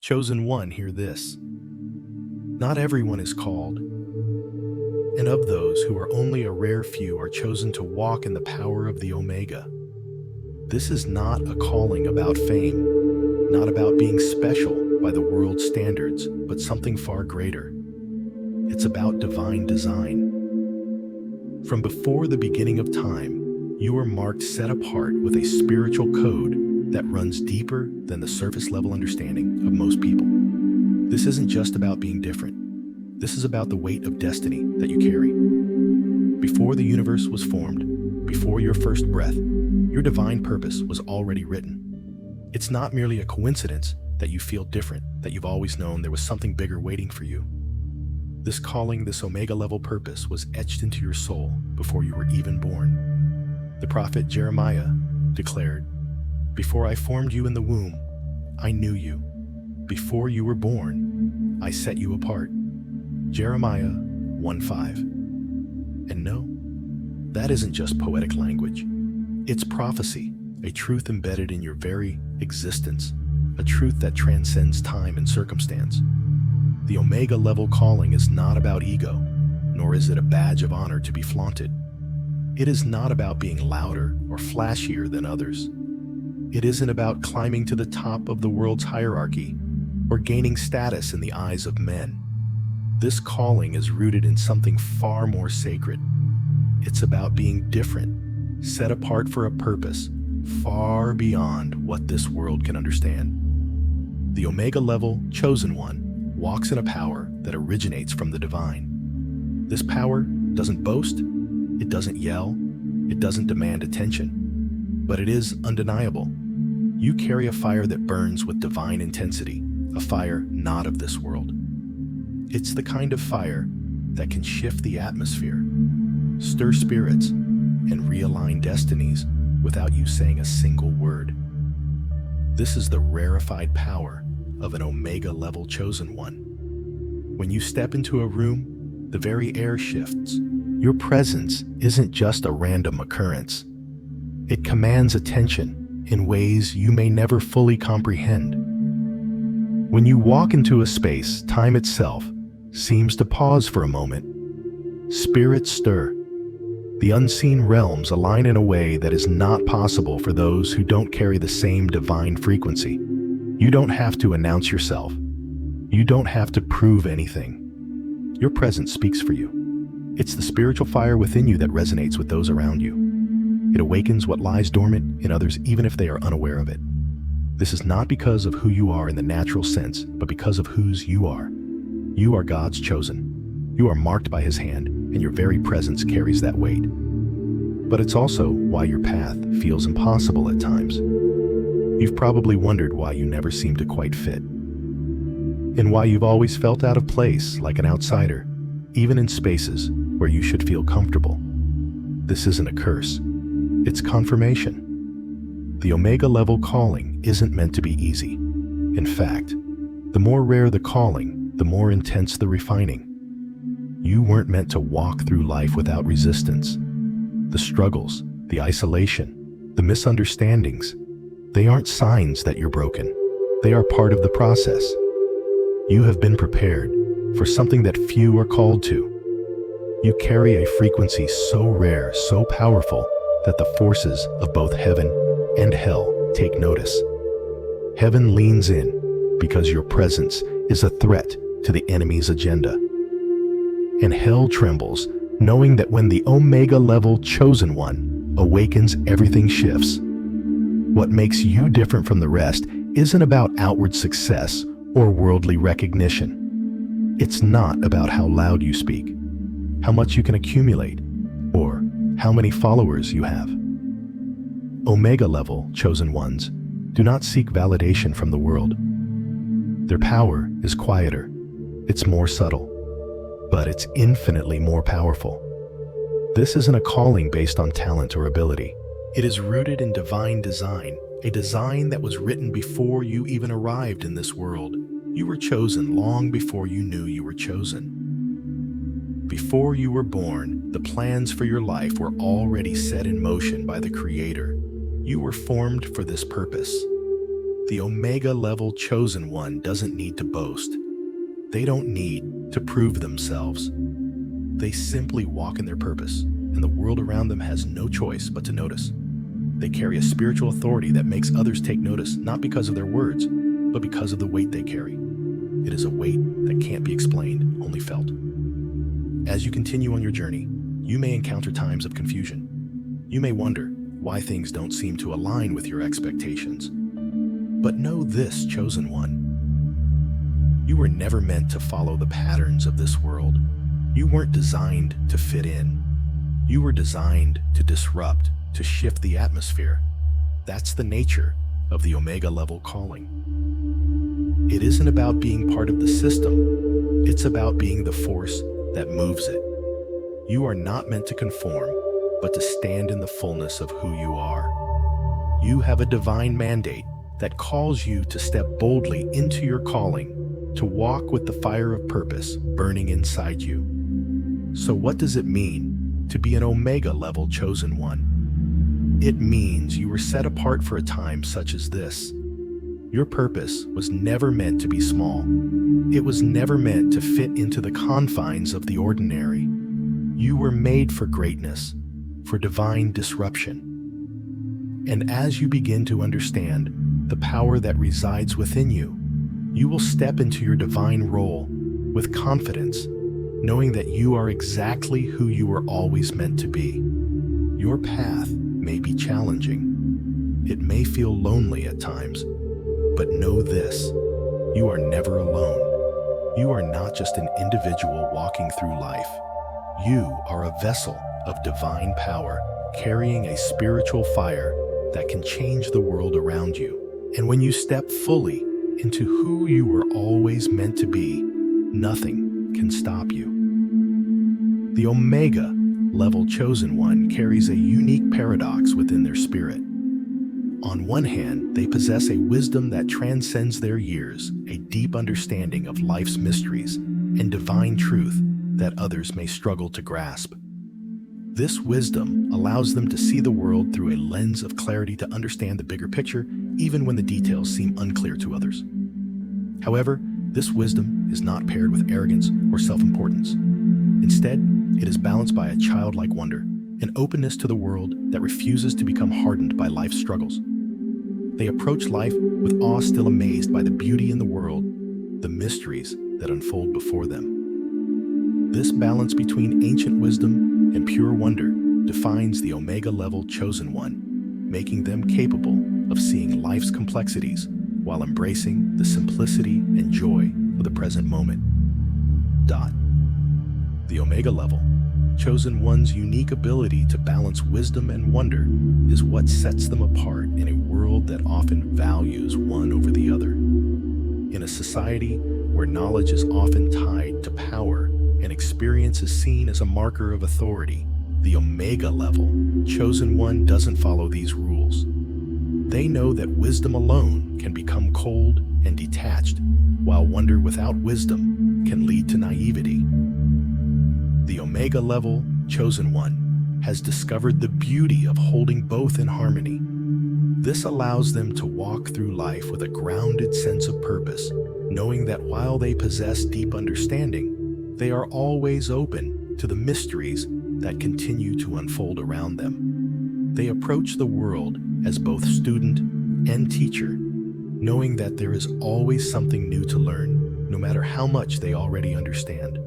Chosen one, hear this. Not everyone is called, and of those who are only a rare few are chosen to walk in the power of the Omega. This is not a calling about fame, not about being special by the world's standards, but something far greater. It's about divine design. From before the beginning of time, you are marked set apart with a spiritual code that runs deeper than the surface level understanding of most people. This isn't just about being different. This is about the weight of destiny that you carry. Before the universe was formed, before your first breath, your divine purpose was already written. It's not merely a coincidence that you feel different, that you've always known there was something bigger waiting for you. This calling, this Omega level purpose was etched into your soul before you were even born. The prophet Jeremiah declared, "Before I formed you in the womb, I knew you. Before you were born, I set you apart." Jeremiah 1:5. And no, that isn't just poetic language. It's prophecy, a truth embedded in your very existence, a truth that transcends time and circumstance. The Omega level calling is not about ego, nor is it a badge of honor to be flaunted. It is not about being louder or flashier than others. It isn't about climbing to the top of the world's hierarchy or gaining status in the eyes of men. This calling is rooted in something far more sacred. It's about being different, set apart for a purpose far beyond what this world can understand. The Omega level chosen one walks in a power that originates from the divine. This power doesn't boast, it doesn't yell, it doesn't demand attention, but it is undeniable. You carry a fire that burns with divine intensity, a fire not of this world. It's the kind of fire that can shift the atmosphere, stir spirits, and realign destinies without you saying a single word. This is the rarefied power of an Omega level chosen one. When you step into a room, the very air shifts. Your presence isn't just a random occurrence. It commands attention in ways you may never fully comprehend. When you walk into a space, time itself seems to pause for a moment. Spirits stir. The unseen realms align in a way that is not possible for those who don't carry the same divine frequency. You don't have to announce yourself. You don't have to prove anything. Your presence speaks for you. It's the spiritual fire within you that resonates with those around you. It awakens what lies dormant in others even if they are unaware of it. This is not because of who you are in the natural sense, but because of whose you are. You are God's chosen. You are marked by His hand, and your very presence carries that weight. But it's also why your path feels impossible at times. You've probably wondered why you never seem to quite fit, and why you've always felt out of place, like an outsider, even in spaces where you should feel comfortable. This isn't a curse. It's confirmation. The Omega level calling isn't meant to be easy. In fact, the more rare the calling, the more intense the refining. You weren't meant to walk through life without resistance. The struggles, the isolation, the misunderstandings, they aren't signs that you're broken. They are part of the process. You have been prepared for something that few are called to. You carry a frequency so rare, so powerful, that the forces of both heaven and hell take notice. Heaven leans in because your presence is a threat to the enemy's agenda. And hell trembles, knowing that when the Omega level chosen one awakens, everything shifts. What makes you different from the rest isn't about outward success or worldly recognition. It's not about how loud you speak, how much you can accumulate, or how many followers you have. Omega level chosen ones do not seek validation from the world. Their power is quieter, it's more subtle, but it's infinitely more powerful. This isn't a calling based on talent or ability. It is rooted in divine design, a design that was written before you even arrived in this world. You were chosen long before you knew you were chosen. Before you were born, the plans for your life were already set in motion by the Creator. You were formed for this purpose. The Omega level chosen one doesn't need to boast. They don't need to prove themselves. They simply walk in their purpose, and the world around them has no choice but to notice. They carry a spiritual authority that makes others take notice, not because of their words, but because of the weight they carry. It is a weight that can't be explained, only felt. As you continue on your journey, you may encounter times of confusion. You may wonder why things don't seem to align with your expectations. But know this, chosen one. You were never meant to follow the patterns of this world. You weren't designed to fit in. You were designed to disrupt, to shift the atmosphere. That's the nature of the Omega level calling. It isn't about being part of the system. It's about being the force that moves it. You are not meant to conform, but to stand in the fullness of who you are. You have a divine mandate that calls you to step boldly into your calling, to walk with the fire of purpose burning inside you. So what does it mean to be an Omega level chosen one? It means you were set apart for a time such as this. Your purpose was never meant to be small. It was never meant to fit into the confines of the ordinary. You were made for greatness, for divine disruption. And as you begin to understand the power that resides within you, you will step into your divine role with confidence, knowing that you are exactly who you were always meant to be. Your path may be challenging. It may feel lonely at times, but know this, you are never alone. You are not just an individual walking through life. You are a vessel of divine power, carrying a spiritual fire that can change the world around you. And when you step fully into who you were always meant to be, nothing can stop you. The Omega level chosen one carries a unique paradox within their spirit. On one hand, they possess a wisdom that transcends their years, a deep understanding of life's mysteries, and divine truth that others may struggle to grasp. This wisdom allows them to see the world through a lens of clarity, to understand the bigger picture, even when the details seem unclear to others. However, this wisdom is not paired with arrogance or self-importance. Instead, it is balanced by a childlike wonder, an openness to the world that refuses to become hardened by life's struggles. They approach life with awe, still amazed by the beauty in the world, the mysteries that unfold before them. This balance between ancient wisdom and pure wonder defines the Omega level chosen one, making them capable of seeing life's complexities while embracing the simplicity and joy of the present moment. The Omega level chosen one's unique ability to balance wisdom and wonder is what sets them apart in a world that often values one over the other. In a society where knowledge is often tied to power and experience is seen as a marker of authority, the Omega level chosen one doesn't follow these rules. They know that wisdom alone can become cold and detached, while wonder without wisdom can lead to naivety. The Omega level chosen one has discovered the beauty of holding both in harmony. This allows them to walk through life with a grounded sense of purpose, knowing that while they possess deep understanding, they are always open to the mysteries that continue to unfold around them. They approach the world as both student and teacher, knowing that there is always something new to learn, no matter how much they already understand.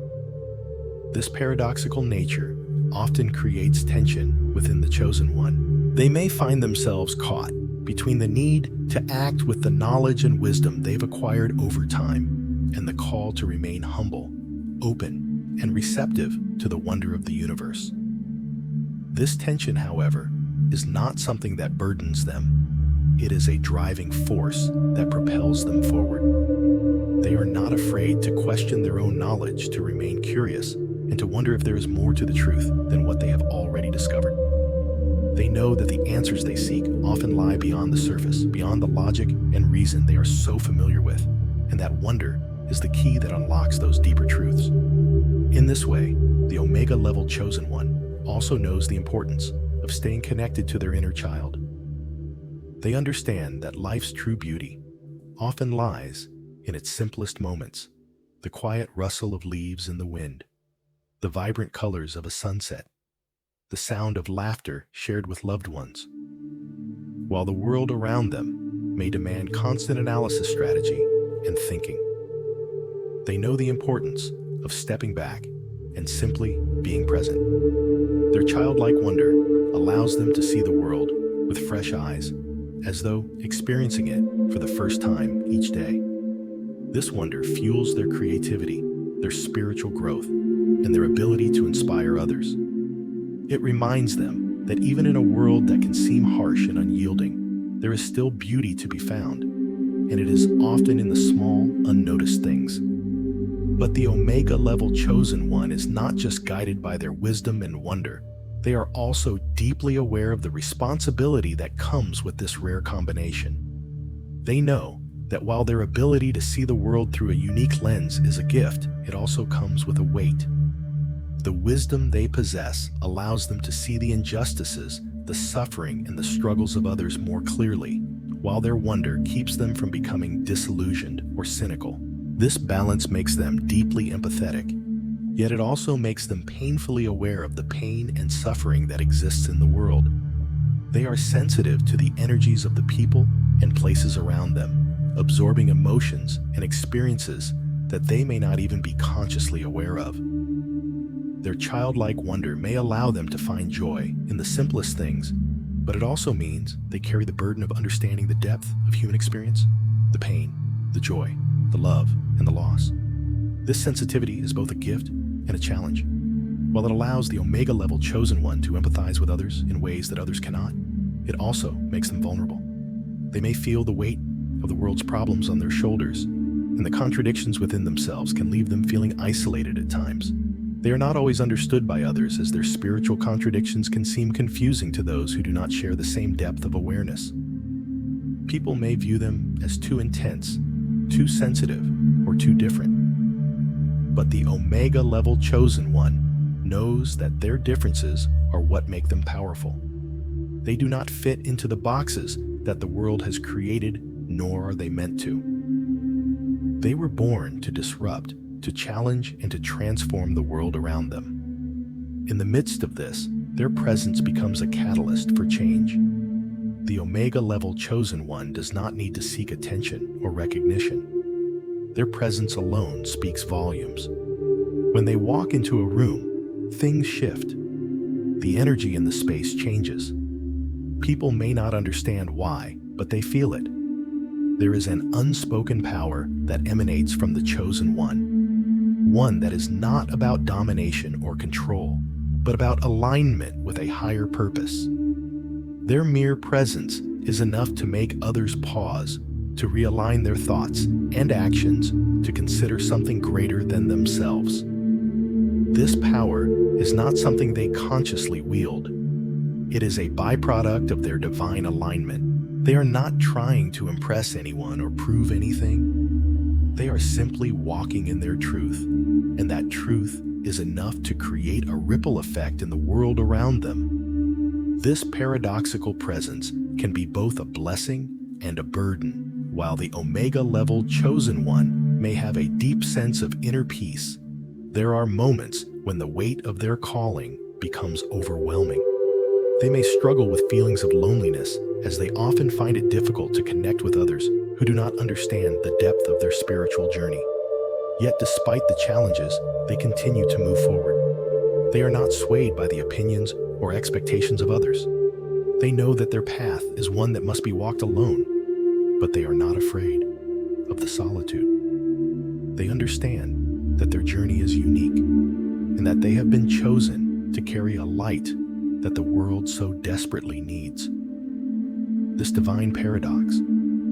This paradoxical nature often creates tension within the chosen one. They may find themselves caught between the need to act with the knowledge and wisdom they've acquired over time and the call to remain humble, open, and receptive to the wonder of the universe. This tension, however, is not something that burdens them. It is a driving force that propels them forward. They are not afraid to question their own knowledge, to remain curious, and to wonder if there is more to the truth than what they have already discovered. They know that the answers they seek often lie beyond the surface, beyond the logic and reason they are so familiar with, and that wonder is the key that unlocks those deeper truths. In this way, the Omega level chosen one also knows the importance of staying connected to their inner child. They understand that life's true beauty often lies in its simplest moments: the quiet rustle of leaves in the wind, the vibrant colors of a sunset, the sound of laughter shared with loved ones. While the world around them may demand constant analysis strategy and thinking, they know the importance of stepping back and simply being present. Their childlike wonder allows them to see the world with fresh eyes, as though experiencing it for the first time each day. This wonder fuels their creativity, their spiritual growth, and their ability to inspire others. It reminds them that even in a world that can seem harsh and unyielding, there is still beauty to be found, and it is often in the small, unnoticed things. But the Omega level chosen one is not just guided by their wisdom and wonder. They are also deeply aware of the responsibility that comes with this rare combination. They know that while their ability to see the world through a unique lens is a gift, it also comes with a weight. The wisdom they possess allows them to see the injustices, the suffering, and the struggles of others more clearly, while their wonder keeps them from becoming disillusioned or cynical. This balance makes them deeply empathetic, yet it also makes them painfully aware of the pain and suffering that exists in the world. They are sensitive to the energies of the people and places around them, absorbing emotions and experiences that they may not even be consciously aware of. Their childlike wonder may allow them to find joy in the simplest things, but it also means they carry the burden of understanding the depth of human experience, the pain, the joy, the love, and the loss. This sensitivity is both a gift and a challenge. While it allows the Omega level chosen one to empathize with others in ways that others cannot, it also makes them vulnerable. They may feel the weight of the world's problems on their shoulders, and the contradictions within themselves can leave them feeling isolated at times. They are not always understood by others, as their spiritual contradictions can seem confusing to those who do not share the same depth of awareness. People may view them as too intense, too sensitive, or too different. But the Omega level chosen one knows that their differences are what make them powerful. They do not fit into the boxes that the world has created, nor are they meant to. They were born to disrupt, to challenge, and to transform the world around them. In the midst of this, their presence becomes a catalyst for change. The Omega level chosen one does not need to seek attention or recognition. Their presence alone speaks volumes. When they walk into a room, things shift. The energy in the space changes. People may not understand why, but they feel it. There is an unspoken power that emanates from the chosen one that is not about domination or control, but about alignment with a higher purpose. Their mere presence is enough to make others pause, to realign their thoughts and actions, to consider something greater than themselves. This power is not something they consciously wield. It is a byproduct of their divine alignment. They are not trying to impress anyone or prove anything. They are simply walking in their truth, and that truth is enough to create a ripple effect in the world around them. This paradoxical presence can be both a blessing and a burden. While the Omega level chosen one may have a deep sense of inner peace, there are moments when the weight of their calling becomes overwhelming. They may struggle with feelings of loneliness, as they often find it difficult to connect with others who do not understand the depth of their spiritual journey. Yet despite the challenges, they continue to move forward. They are not swayed by the opinions or expectations of others. They know that their path is one that must be walked alone, but they are not afraid of the solitude. They understand that their journey is unique, and that they have been chosen to carry a light that the world so desperately needs. This divine paradox,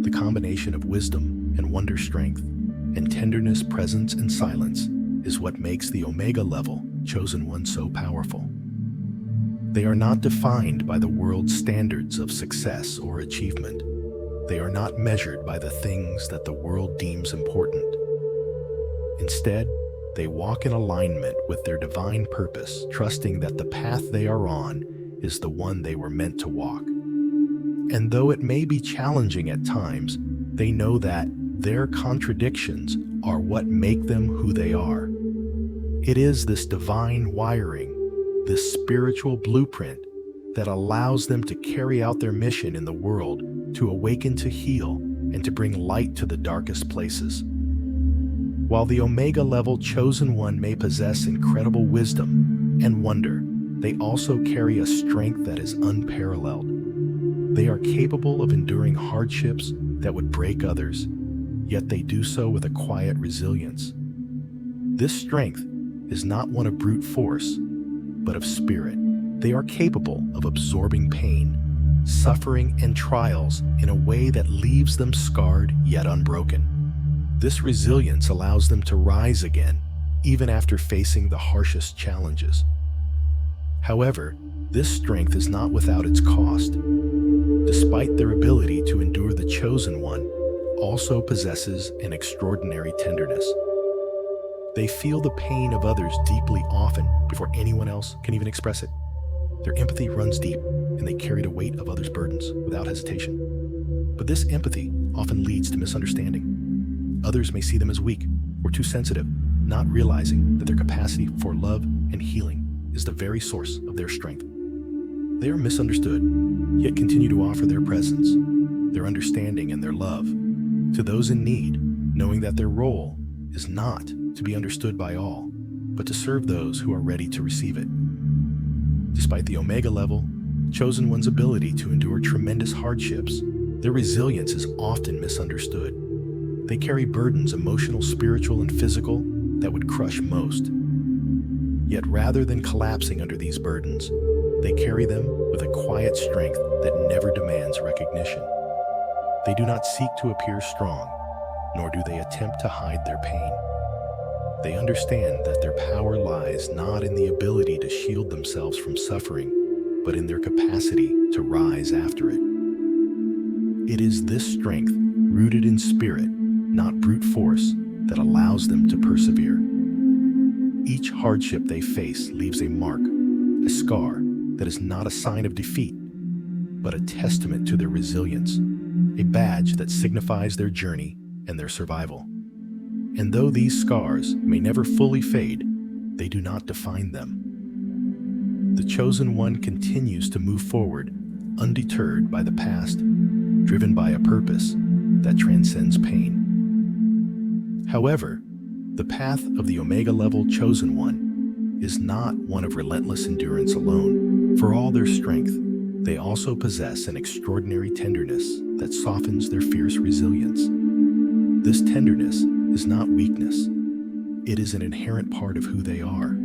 the combination of wisdom and wonder strength, and tenderness, presence, and silence, is what makes the Omega level chosen one so powerful. They are not defined by the world's standards of success or achievement. They are not measured by the things that the world deems important. Instead, they walk in alignment with their divine purpose, trusting that the path they are on is the one they were meant to walk. And though it may be challenging at times, They know that their contradictions are what make them who they are. It is this divine wiring, this spiritual blueprint, that allows them to carry out their mission in the world, to awaken, to heal, and to bring light to the darkest places. While the Omega level Chosen One may possess incredible wisdom and wonder, they also carry a strength that is unparalleled. They are capable of enduring hardships that would break others, yet they do so with a quiet resilience. This strength is not one of brute force, but of spirit. They are capable of absorbing pain, suffering, and trials in a way that leaves them scarred yet unbroken. This resilience allows them to rise again, even after facing the harshest challenges. However, this strength is not without its cost. Despite their ability to endure, the Chosen One also possesses an extraordinary tenderness. They feel the pain of others deeply, often before anyone else can even express it. Their empathy runs deep, and they carry the weight of others' burdens without hesitation. But this empathy often leads to misunderstanding. Others may see them as weak or too sensitive, not realizing that their capacity for love and healing is the very source of their strength. They are misunderstood, yet continue to offer their presence, their understanding, and their love to those in need, knowing that their role is not to be understood by all, but to serve those who are ready to receive it. Despite the Omega level Chosen One's ability to endure tremendous hardships, their resilience is often misunderstood. They carry burdens, emotional, spiritual, and physical, that would crush most. Yet rather than collapsing under these burdens, they carry them with a quiet strength that never demands recognition. They do not seek to appear strong, nor do they attempt to hide their pain. They understand that their power lies not in the ability to shield themselves from suffering, but in their capacity to rise after it. It is this strength, rooted in spirit, not brute force, that allows them to persevere. Each hardship they face leaves a mark, a scar that is not a sign of defeat, but a testament to their resilience, a badge that signifies their journey and their survival. And though these scars may never fully fade, they do not define them. The Chosen One continues to move forward, undeterred by the past, driven by a purpose that transcends pain. However, the path of the Omega level Chosen One is not one of relentless endurance alone. For all their strength, they also possess an extraordinary tenderness that softens their fierce resilience. This tenderness is not weakness. It is an inherent part of who they are.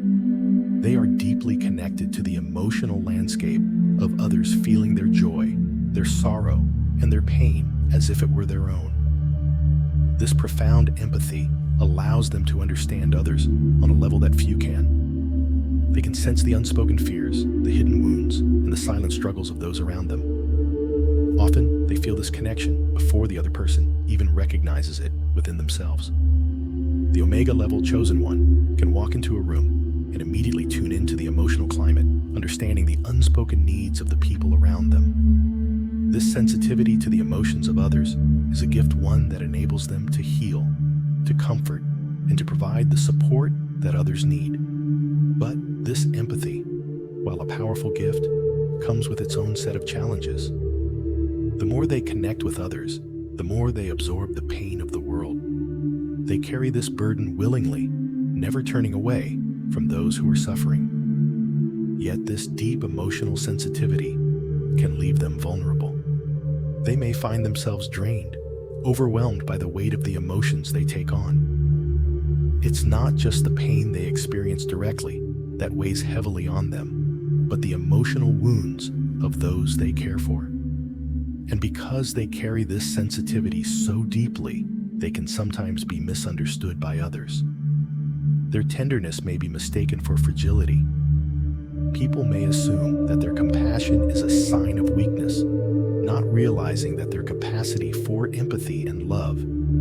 They are deeply connected to the emotional landscape of others, feeling their joy, their sorrow, and their pain as if it were their own. This profound empathy allows them to understand others on a level that few can. They can sense the unspoken fears, the hidden wounds, and the silent struggles of those around them. Often, they feel this connection before the other person even recognizes it within themselves. The Omega level Chosen One can walk into a room and immediately tune into the emotional climate, understanding the unspoken needs of the people around them. This sensitivity to the emotions of others is a gift, one that enables them to heal, to comfort, and to provide the support that others need. But this empathy, while a powerful gift, comes with its own set of challenges. The more they connect with others, the more they absorb the pain of the world. They carry this burden willingly, never turning away from those who are suffering. Yet this deep emotional sensitivity can leave them vulnerable. They may find themselves drained, overwhelmed by the weight of the emotions they take on. It's not just the pain they experience directly that weighs heavily on them, but the emotional wounds of those they care for. And because they carry this sensitivity so deeply, they can sometimes be misunderstood by others. Their tenderness may be mistaken for fragility. People may assume that their compassion is a sign of weakness, not realizing that their capacity for empathy and love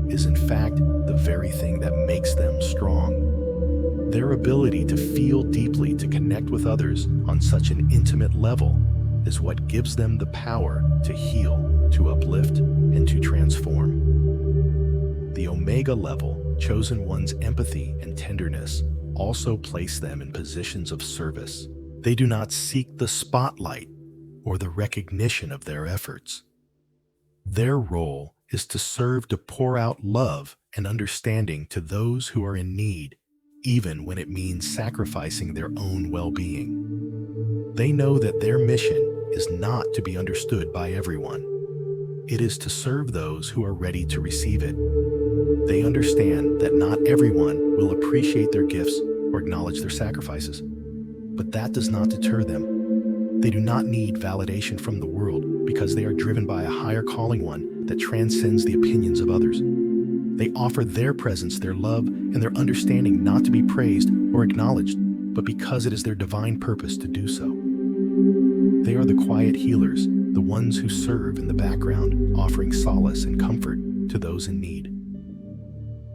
is in fact the very thing that makes them strong. Their ability to feel deeply, to connect with others on such an intimate level, is what gives them the power to heal, to uplift, and to transform. The Omega level, chosen one's empathy and tenderness also place them in positions of service. They do not seek the spotlight or the recognition of their efforts. Their role is to serve to pour out love and understanding to those who are in need, even when it means sacrificing their own well-being. They know that their mission is not to be understood by everyone. It is to serve those who are ready to receive it. They understand that not everyone will appreciate their gifts or acknowledge their sacrifices, but that does not deter them. They do not need validation from the world because they are driven by a higher calling, one that transcends the opinions of others. They offer their presence, their love, and their understanding not to be praised or acknowledged, but because it is their divine purpose to do so. They are the quiet healers, the ones who serve in the background, offering solace and comfort to those in need.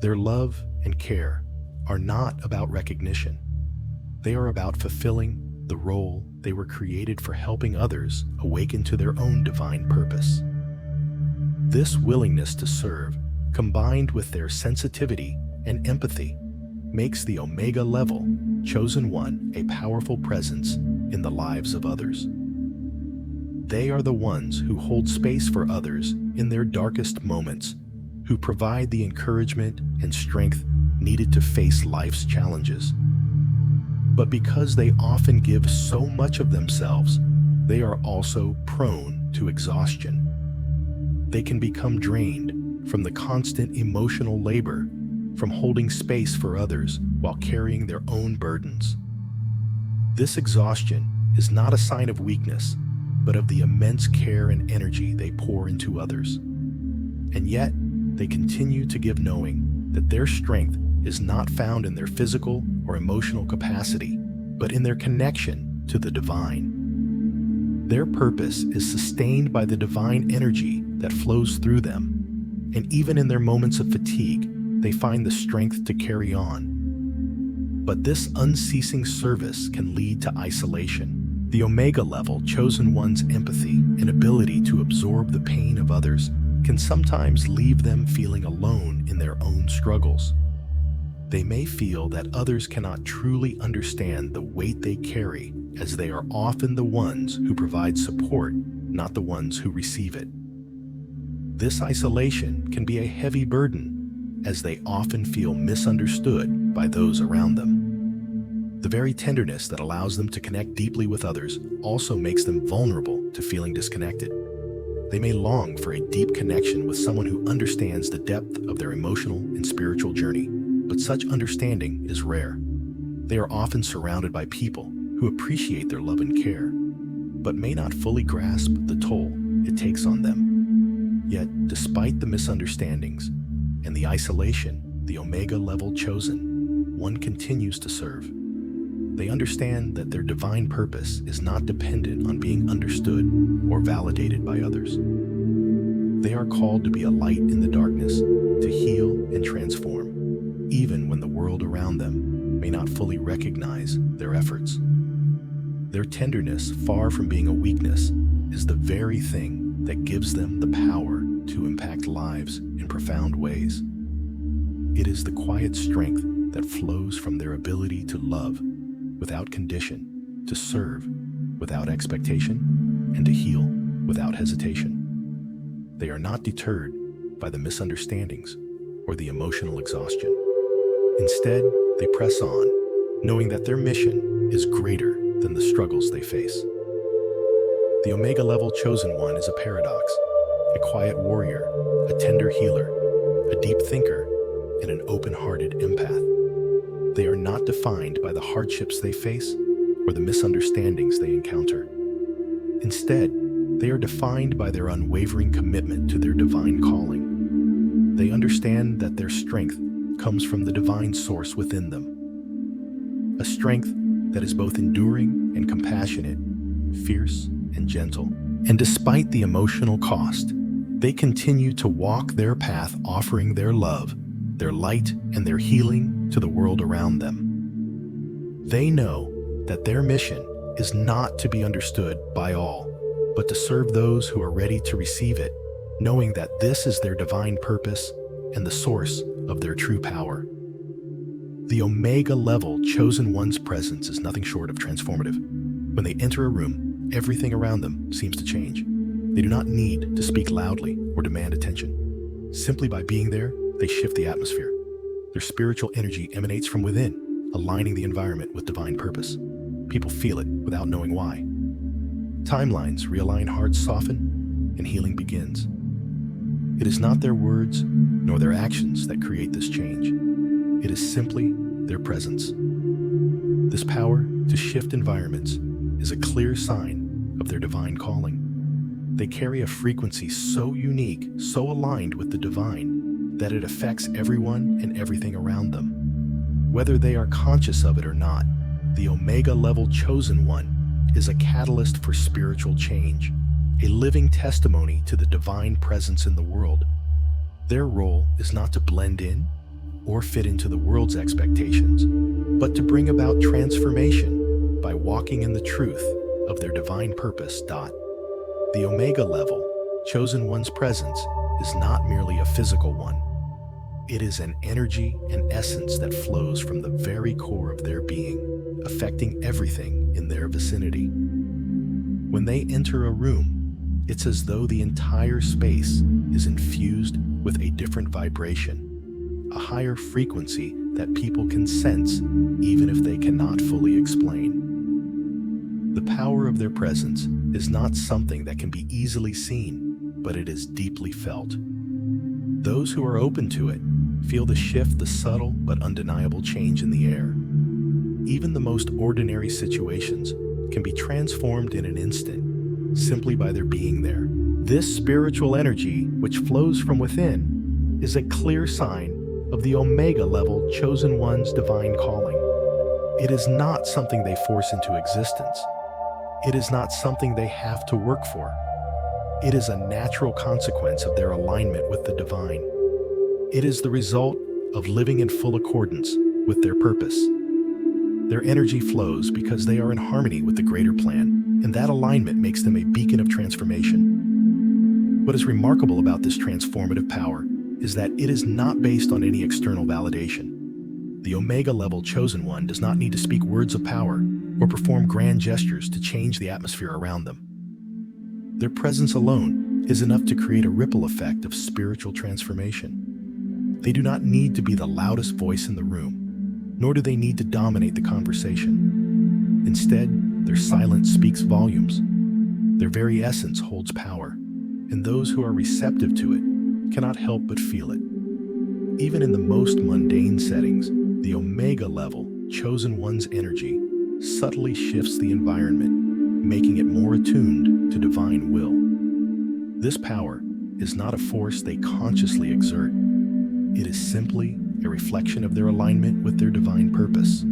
Their love and care are not about recognition. They are about fulfilling the role they were created for, helping others awaken to their own divine purpose. This willingness to serve, combined with their sensitivity and empathy, makes the Omega level, chosen one, a powerful presence in the lives of others. They are the ones who hold space for others in their darkest moments, who provide the encouragement and strength needed to face life's challenges. But because they often give so much of themselves, they are also prone to exhaustion. They can become drained from the constant emotional labor, from holding space for others while carrying their own burdens. This exhaustion is not a sign of weakness, but of the immense care and energy they pour into others. And yet, they continue to give, knowing that their strength is not found in their physical or emotional capacity, but in their connection to the divine. Their purpose is sustained by the divine energy that flows through them, and even in their moments of fatigue, they find the strength to carry on. But this unceasing service can lead to isolation. The Omega level, chosen one's empathy and ability to absorb the pain of others can sometimes leave them feeling alone in their own struggles. They may feel that others cannot truly understand the weight they carry, as they are often the ones who provide support, not the ones who receive it. This isolation can be a heavy burden, as they often feel misunderstood by those around them. The very tenderness that allows them to connect deeply with others also makes them vulnerable to feeling disconnected. They may long for a deep connection with someone who understands the depth of their emotional and spiritual journey, but such understanding is rare. They are often surrounded by people who appreciate their love and care, but may not fully grasp the toll it takes on them. Yet, despite the misunderstandings and the isolation, the Omega level chosen one continues to serve. They understand that their divine purpose is not dependent on being understood or validated by others. They are called to be a light in the darkness, to heal and transform, even when the world around them may not fully recognize their efforts. Their tenderness, far from being a weakness, is the very thing that gives them the power to impact lives in profound ways. It is the quiet strength that flows from their ability to love without condition, to serve without expectation, and to heal without hesitation. They are not deterred by the misunderstandings or the emotional exhaustion. Instead, they press on, knowing that their mission is greater than the struggles they face. The Omega level chosen one is a paradox, a quiet warrior, a tender healer, a deep thinker, and an open-hearted empath. They are not defined by the hardships they face or the misunderstandings they encounter. Instead, they are defined by their unwavering commitment to their divine calling. They understand that their strength comes from the divine source within them, a strength that is both enduring and compassionate, fierce and gentle. And despite the emotional cost, they continue to walk their path, offering their love, their light, and their healing to the world around them. They know that their mission is not to be understood by all, but to serve those who are ready to receive it, knowing that this is their divine purpose and the source of their true power. The Omega level chosen one's presence is nothing short of transformative. When they enter a room, everything around them seems to change. They do not need to speak loudly or demand attention. Simply by being there, they shift the atmosphere. Their spiritual energy emanates from within, aligning the environment with divine purpose. People feel it without knowing why. Timelines realign, hearts soften, and healing begins. It is not their words nor their actions that create this change. It is simply their presence. This power to shift environments is a clear sign of their divine calling. They carry a frequency so unique, so aligned with the divine, that it affects everyone and everything around them. Whether they are conscious of it or not, the Omega level chosen one is a catalyst for spiritual change, a living testimony to the divine presence in the world. Their role is not to blend in or fit into the world's expectations, but to bring about transformation by walking in the truth of their divine purpose. The Omega level chosen one's presence is not merely a physical one. It is an energy and essence that flows from the very core of their being, affecting everything in their vicinity. When they enter a room, it's as though the entire space is infused with a different vibration, a higher frequency that people can sense even if they cannot fully explain. The power of their presence is not something that can be easily seen, but it is deeply felt. Those who are open to it feel the shift, the subtle but undeniable change in the air. Even the most ordinary situations can be transformed in an instant, simply by their being there. This spiritual energy, which flows from within, is a clear sign of the Omega level chosen one's divine calling. It is not something they force into existence. It is not something they have to work for. It is a natural consequence of their alignment with the divine. It is the result of living in full accordance with their purpose. Their energy flows because they are in harmony with the greater plan, and that alignment makes them a beacon of transformation. What is remarkable about this transformative power is that it is not based on any external validation. The Omega level chosen one does not need to speak words of power or perform grand gestures to change the atmosphere around them. Their presence alone is enough to create a ripple effect of spiritual transformation. They do not need to be the loudest voice in the room, nor do they need to dominate the conversation. Instead, their silence speaks volumes. Their very essence holds power, and those who are receptive to it cannot help but feel it. Even in the most mundane settings, the Omega level chosen one's energy subtly shifts the environment, making it more attuned to divine will. This power is not a force they consciously exert. It is simply a reflection of their alignment with their divine purpose.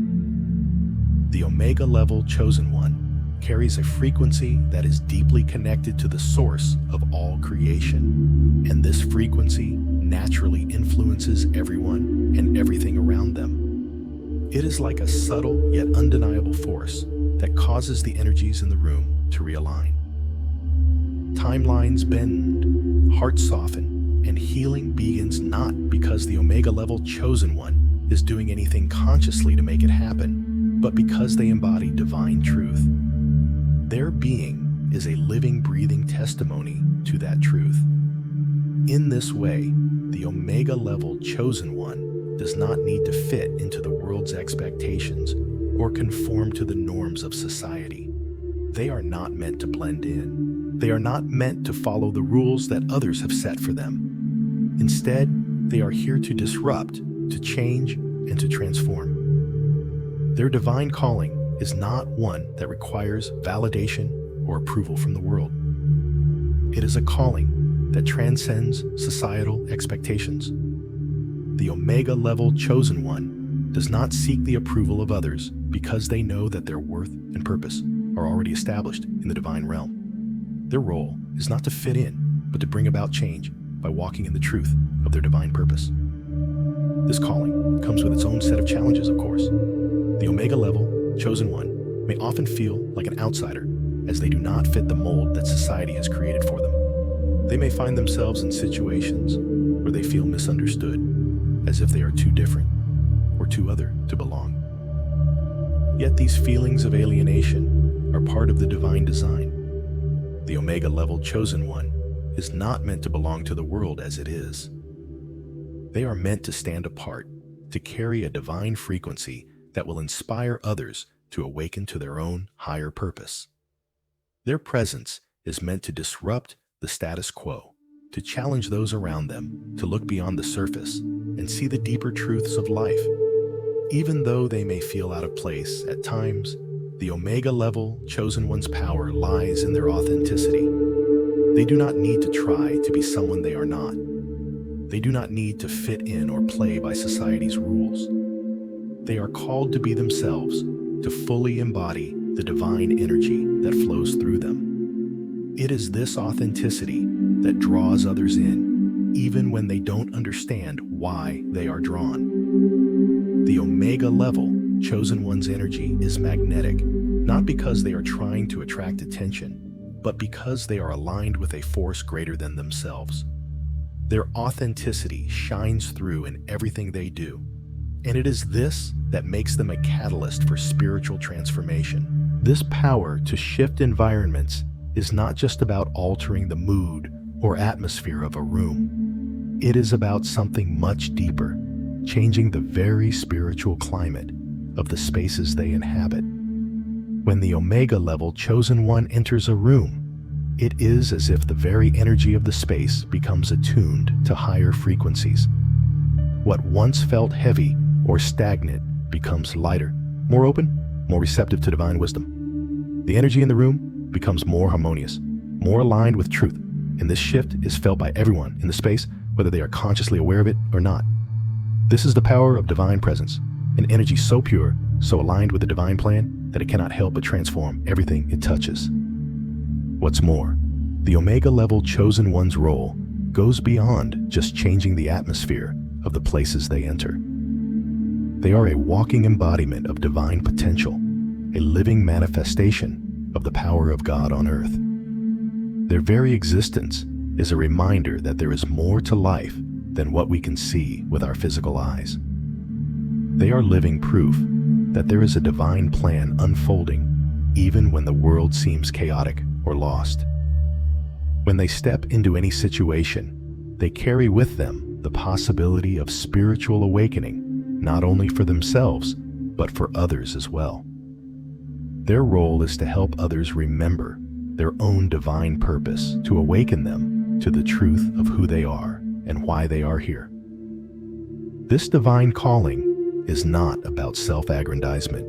The Omega level chosen one carries a frequency that is deeply connected to the source of all creation, and this frequency naturally influences everyone and everything around them. It is like a subtle yet undeniable force that causes the energies in the room to realign. Timelines bend, hearts soften, and healing begins not because the Omega level chosen one is doing anything consciously to make it happen, but because they embody divine truth. Their being is a living, breathing testimony to that truth. In this way, the Omega level chosen one does not need to fit into the world's expectations or conform to the norms of society. They are not meant to blend in. They are not meant to follow the rules that others have set for them. Instead, they are here to disrupt, to change, and to transform. Their divine calling is not one that requires validation or approval from the world. It is a calling that transcends societal expectations. The Omega level chosen one does not seek the approval of others because they know that their worth and purpose are already established in the divine realm. Their role is not to fit in, but to bring about change by walking in the truth of their divine purpose. This calling comes with its own set of challenges, of course. The Omega level chosen one may often feel like an outsider, as they do not fit the mold that society has created for them. They may find themselves in situations where or they feel misunderstood, as if they are too different or too other to belong. Yet these feelings of alienation are part of the divine design. The Omega level chosen one is not meant to belong to the world as it is. They are meant to stand apart, to carry a divine frequency that will inspire others to awaken to their own higher purpose. Their presence is meant to disrupt the status quo, to challenge those around them, to look beyond the surface and see the deeper truths of life. Even though they may feel out of place at times, the Omega level chosen one's power lies in their authenticity. They do not need to try to be someone they are not. They do not need to fit in or play by society's rules. They are called to be themselves, to fully embody the divine energy that flows through them. It is this authenticity that draws others in, even when they don't understand why they are drawn. The Omega level chosen one's energy is magnetic, not because they are trying to attract attention, but because they are aligned with a force greater than themselves. Their authenticity shines through in everything they do, and it is this that makes them a catalyst for spiritual transformation. This power to shift environments is not just about altering the mood or atmosphere of a room. It is about something much deeper, changing the very spiritual climate of the spaces they inhabit. When the Omega level chosen one enters a room, it is as if the very energy of the space becomes attuned to higher frequencies. What once felt heavy or stagnant becomes lighter, more open, more receptive to divine wisdom. The energy in the room becomes more harmonious, more aligned with truth, and this shift is felt by everyone in the space, whether they are consciously aware of it or not. This is the power of divine presence, an energy so pure, so aligned with the divine plan, that it cannot help but transform everything it touches. What's more, the Omega level chosen one's role goes beyond just changing the atmosphere of the places they enter. They are a walking embodiment of divine potential, a living manifestation of the power of God on earth. Their very existence is a reminder that there is more to life than what we can see with our physical eyes. They are living proof that there is a divine plan unfolding even when the world seems chaotic or lost. When they step into any situation, they carry with them the possibility of spiritual awakening, not only for themselves, but for others as well. Their role is to help others remember their own divine purpose, to awaken them to the truth of who they are and why they are here. This divine calling is not about self-aggrandizement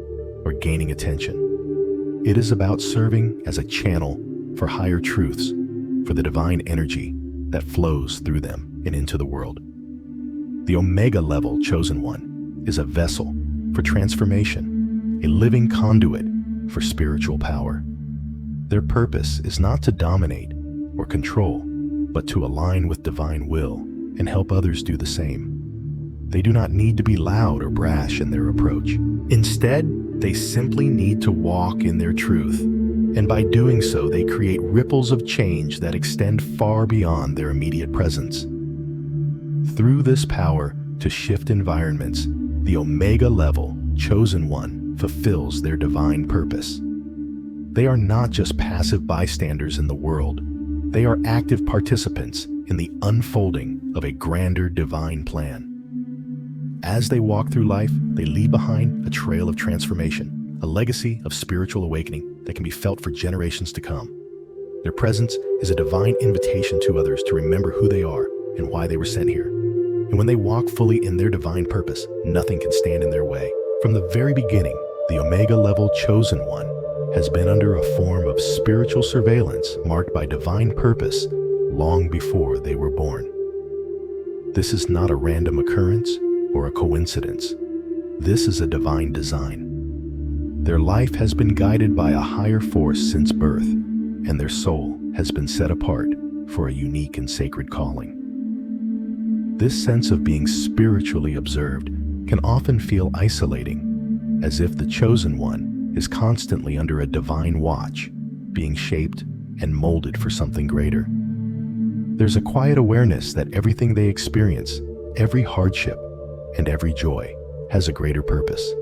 or gaining attention. It is about serving as a channel for higher truths, for the divine energy that flows through them and into the world. The Omega level chosen one is a vessel for transformation, a living conduit for spiritual power. Their purpose is not to dominate or control, but to align with divine will and help others do the same. They do not need to be loud or brash in their approach. Instead, they simply need to walk in their truth, and by doing so, they create ripples of change that extend far beyond their immediate presence. Through this power to shift environments, the Omega level chosen one fulfills their divine purpose. They are not just passive bystanders in the world. They are active participants in the unfolding of a grander divine plan. As they walk through life, they leave behind a trail of transformation, a legacy of spiritual awakening that can be felt for generations to come. Their presence is a divine invitation to others to remember who they are and why they were sent here. And when they walk fully in their divine purpose, nothing can stand in their way. From the very beginning, the Omega level chosen one has been under a form of spiritual surveillance marked by divine purpose long before they were born. This is not a random occurrence or a coincidence. This is a divine design. Their life has been guided by a higher force since birth, and their soul has been set apart for a unique and sacred calling. This sense of being spiritually observed can often feel isolating, as if the chosen one is constantly under a divine watch, being shaped and molded for something greater. There's a quiet awareness that everything they experience, every hardship, and every joy has a greater purpose.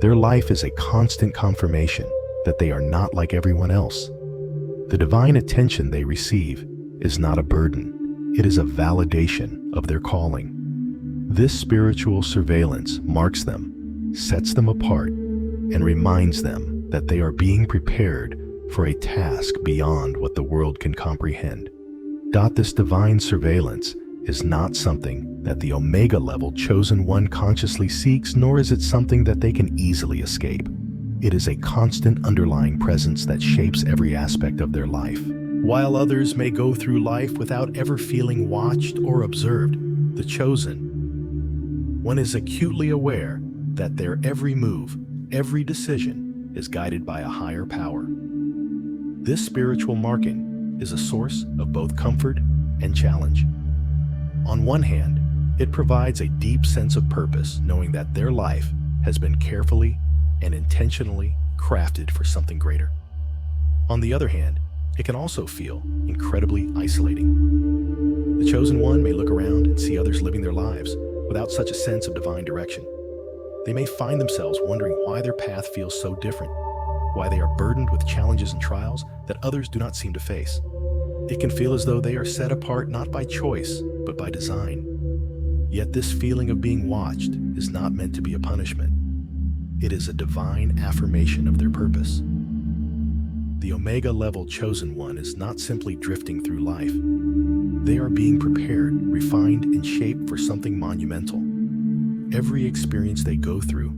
Their life is a constant confirmation that they are not like everyone else. The divine attention they receive is not a burden, it is a validation of their calling. This spiritual surveillance marks them, sets them apart, and reminds them that they are being prepared for a task beyond what the world can comprehend. This divine surveillance is not something that the Omega level chosen one consciously seeks, nor is it something that they can easily escape. It is a constant underlying presence that shapes every aspect of their life. While others may go through life without ever feeling watched or observed, the chosen one is acutely aware that their every move, every decision is guided by a higher power. This spiritual marking is a source of both comfort and challenge. On one hand, it provides a deep sense of purpose, knowing that their life has been carefully and intentionally crafted for something greater. On the other hand, it can also feel incredibly isolating. The chosen one may look around and see others living their lives without such a sense of divine direction. They may find themselves wondering why their path feels so different, why they are burdened with challenges and trials that others do not seem to face. It can feel as though they are set apart not by choice, but by design. Yet this feeling of being watched is not meant to be a punishment. It is a divine affirmation of their purpose. The Omega level chosen one is not simply drifting through life. They are being prepared, refined, and shaped for something monumental. Every experience they go through,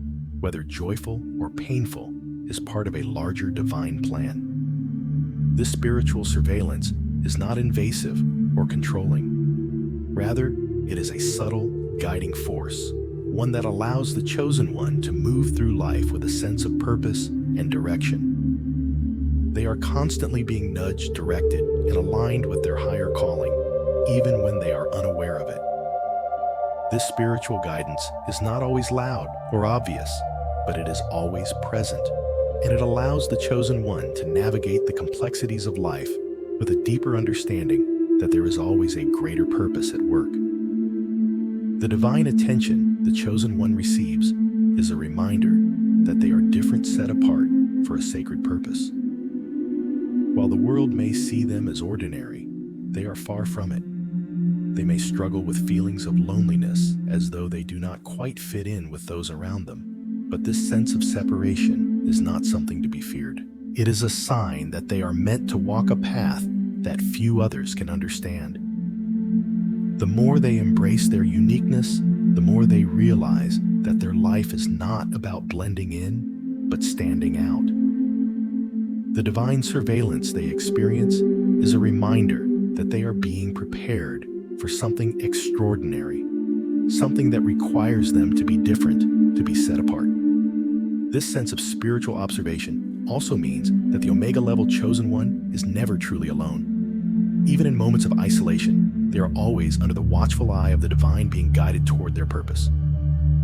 whether joyful or painful, is part of a larger divine plan. This spiritual surveillance is not invasive or controlling. Rather, it is a subtle, guiding force, one that allows the chosen one to move through life with a sense of purpose and direction. They are constantly being nudged, directed, and aligned with their higher calling, even when they are unaware of it. This spiritual guidance is not always loud or obvious, but it is always present, and it allows the chosen one to navigate the complexities of life with a deeper understanding that there is always a greater purpose at work. The divine attention the chosen one receives is a reminder that they are different, set apart for a sacred purpose. While the world may see them as ordinary, they are far from it. They may struggle with feelings of loneliness as though they do not quite fit in with those around them. But this sense of separation is not something to be feared. It is a sign that they are meant to walk a path that few others can understand. The more they embrace their uniqueness, the more they realize that their life is not about blending in, but standing out. The divine surveillance they experience is a reminder that they are being prepared for something extraordinary, something that requires them to be different, to be set apart. This sense of spiritual observation also means that the Omega level chosen one is never truly alone. Even in moments of isolation, they are always under the watchful eye of the divine, being guided toward their purpose.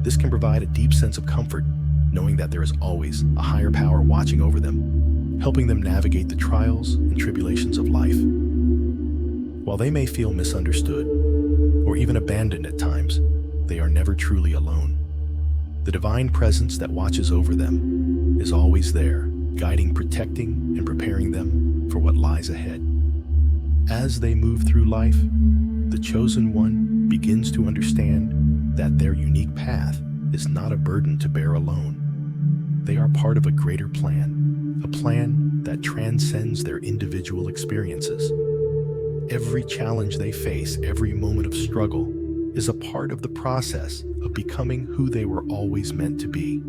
This can provide a deep sense of comfort, knowing that there is always a higher power watching over them, helping them navigate the trials and tribulations of life. While they may feel misunderstood or even abandoned at times, they are never truly alone. The divine presence that watches over them is always there, guiding, protecting, and preparing them for what lies ahead. As they move through life, the chosen one begins to understand that their unique path is not a burden to bear alone. They are part of a greater plan, a plan that transcends their individual experiences. Every challenge they face, every moment of struggle, is a part of the process of becoming who they were always meant to be.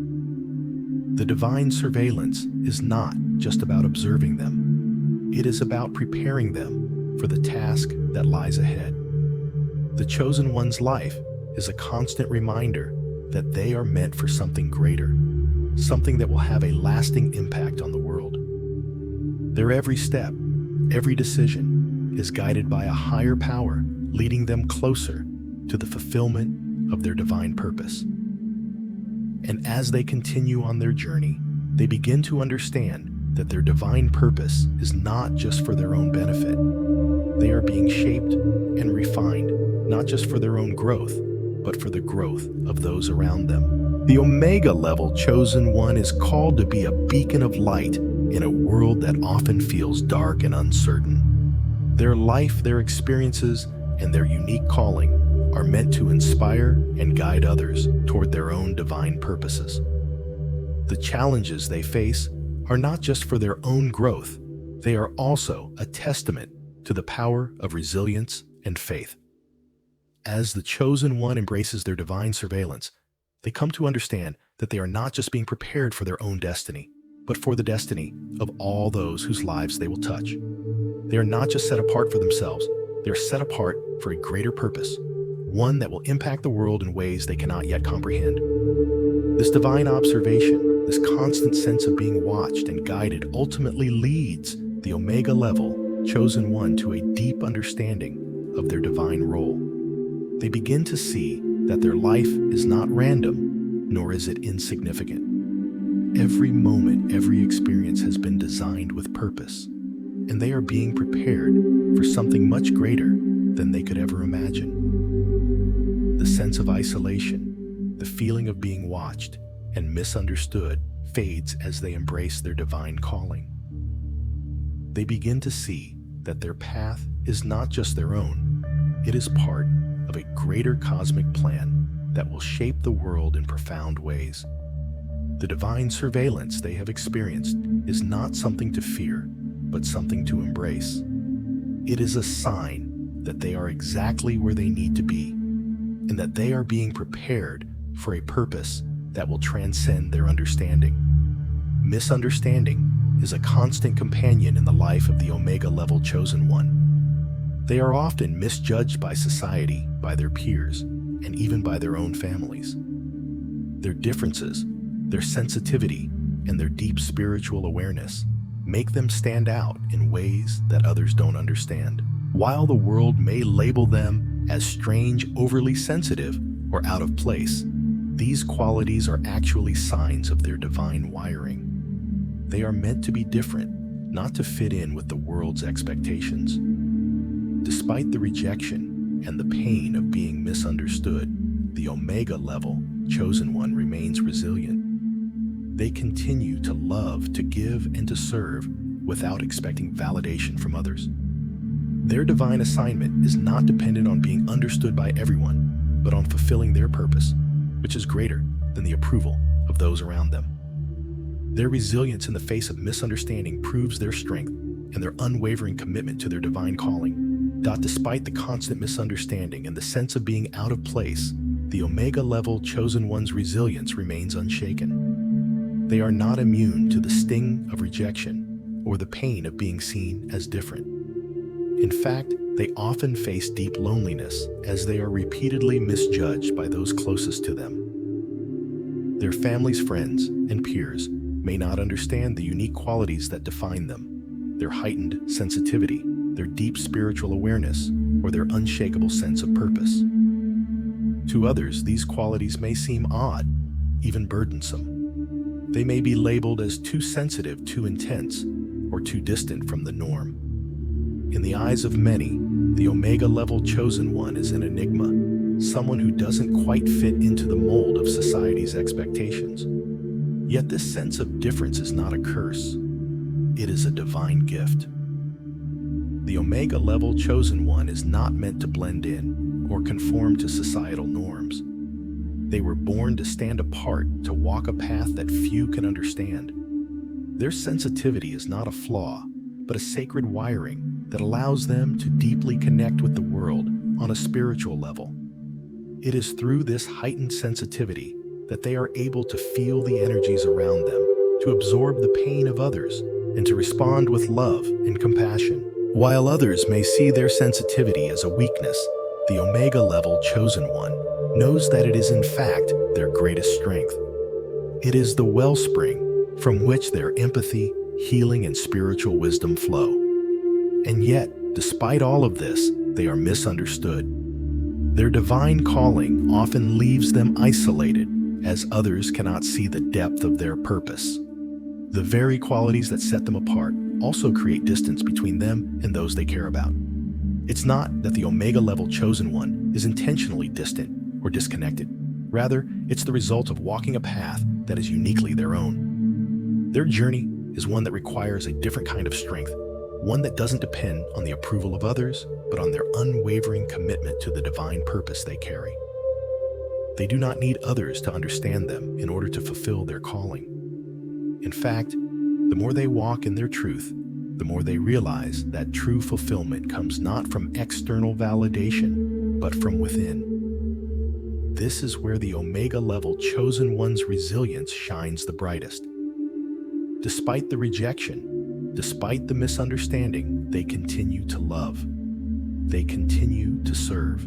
The divine surveillance is not just about observing them. It is about preparing them for the task that lies ahead. The chosen one's life is a constant reminder that they are meant for something greater, something that will have a lasting impact on the world. Their every step, every decision, is guided by a higher power, leading them closer to the fulfillment of their divine purpose. And as they continue on their journey, they begin to understand that their divine purpose is not just for their own benefit. They are being shaped and refined, not just for their own growth, but for the growth of those around them. The Omega level chosen one is called to be a beacon of light in a world that often feels dark and uncertain. Their life, their experiences, and their unique calling are meant to inspire and guide others toward their own divine purposes. The challenges they face are not just for their own growth, they are also a testament to the power of resilience and faith. As the chosen one embraces their divine surveillance, they come to understand that they are not just being prepared for their own destiny, but for the destiny of all those whose lives they will touch. They are not just set apart for themselves, they are set apart for a greater purpose, one that will impact the world in ways they cannot yet comprehend. This divine observation, this constant sense of being watched and guided ultimately leads the Omega level chosen one to a deep understanding of their divine role. They begin to see that their life is not random, nor is it insignificant. Every moment, every experience has been designed with purpose, and they are being prepared for something much greater than they could ever imagine. The sense of isolation, the feeling of being watched and misunderstood fades as they embrace their divine calling. They begin to see that their path is not just their own, it is part of a greater cosmic plan that will shape the world in profound ways. The divine surveillance they have experienced is not something to fear, but something to embrace. It is a sign that they are exactly where they need to be, and that they are being prepared for a purpose that will transcend their understanding. Misunderstanding is a constant companion in the life of the Omega level chosen one. They are often misjudged by society, by their peers, and even by their own families. Their differences, their sensitivity, and their deep spiritual awareness make them stand out in ways that others don't understand. While the world may label them as strange, overly sensitive, or out of place, these qualities are actually signs of their divine wiring. They are meant to be different, not to fit in with the world's expectations. Despite the rejection and the pain of being misunderstood, the Omega level chosen one remains resilient. They continue to love, to give, and to serve without expecting validation from others. Their divine assignment is not dependent on being understood by everyone, but on fulfilling their purpose, which is greater than the approval of those around them. Their resilience in the face of misunderstanding proves their strength and their unwavering commitment to their divine calling. Despite the constant misunderstanding and the sense of being out of place, the Omega level chosen one's resilience remains unshaken. They are not immune to the sting of rejection or the pain of being seen as different. In fact, they often face deep loneliness as they are repeatedly misjudged by those closest to them. Their families, friends, and peers may not understand the unique qualities that define them, their heightened sensitivity, their deep spiritual awareness, or their unshakable sense of purpose. To others, these qualities may seem odd, even burdensome. They may be labeled as too sensitive, too intense, or too distant from the norm. In the eyes of many, the Omega level chosen one is an enigma, someone who doesn't quite fit into the mold of society's expectations. Yet this sense of difference is not a curse. It is a divine gift. The Omega level chosen one is not meant to blend in or conform to societal norms. They were born to stand apart, to walk a path that few can understand. Their sensitivity is not a flaw, but a sacred wiring that allows them to deeply connect with the world on a spiritual level. It is through this heightened sensitivity that they are able to feel the energies around them, to absorb the pain of others, and to respond with love and compassion. While others may see their sensitivity as a weakness, the Omega level chosen one knows that it is in fact their greatest strength. It is the wellspring from which their empathy, healing, and spiritual wisdom flow. And yet, despite all of this, they are misunderstood. Their divine calling often leaves them isolated, as others cannot see the depth of their purpose. The very qualities that set them apart also create distance between them and those they care about. It's not that the Omega level chosen one is intentionally distant or disconnected. Rather, it's the result of walking a path that is uniquely their own. Their journey is one that requires a different kind of strength, one that doesn't depend on the approval of others, but on their unwavering commitment to the divine purpose they carry. They do not need others to understand them in order to fulfill their calling. In fact, the more they walk in their truth, the more they realize that true fulfillment comes not from external validation, but from within. This is where the Omega level chosen one's resilience shines the brightest. Despite the rejection, despite the misunderstanding, they continue to love. They continue to serve.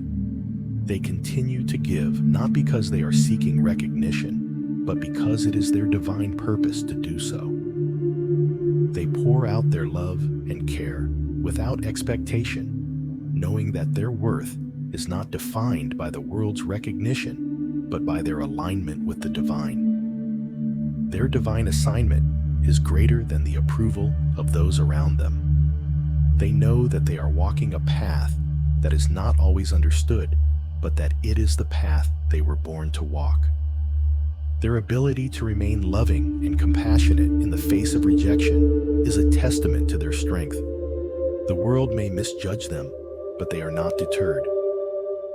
They continue to give, not because they are seeking recognition, but because it is their divine purpose to do so. They pour out their love and care without expectation, knowing that their worth is not defined by the world's recognition, but by their alignment with the divine. Their divine assignment is greater than the approval of those around them. They know that they are walking a path that is not always understood, but that it is the path they were born to walk. Their ability to remain loving and compassionate in the face of rejection is a testament to their strength. The world may misjudge them, but they are not deterred.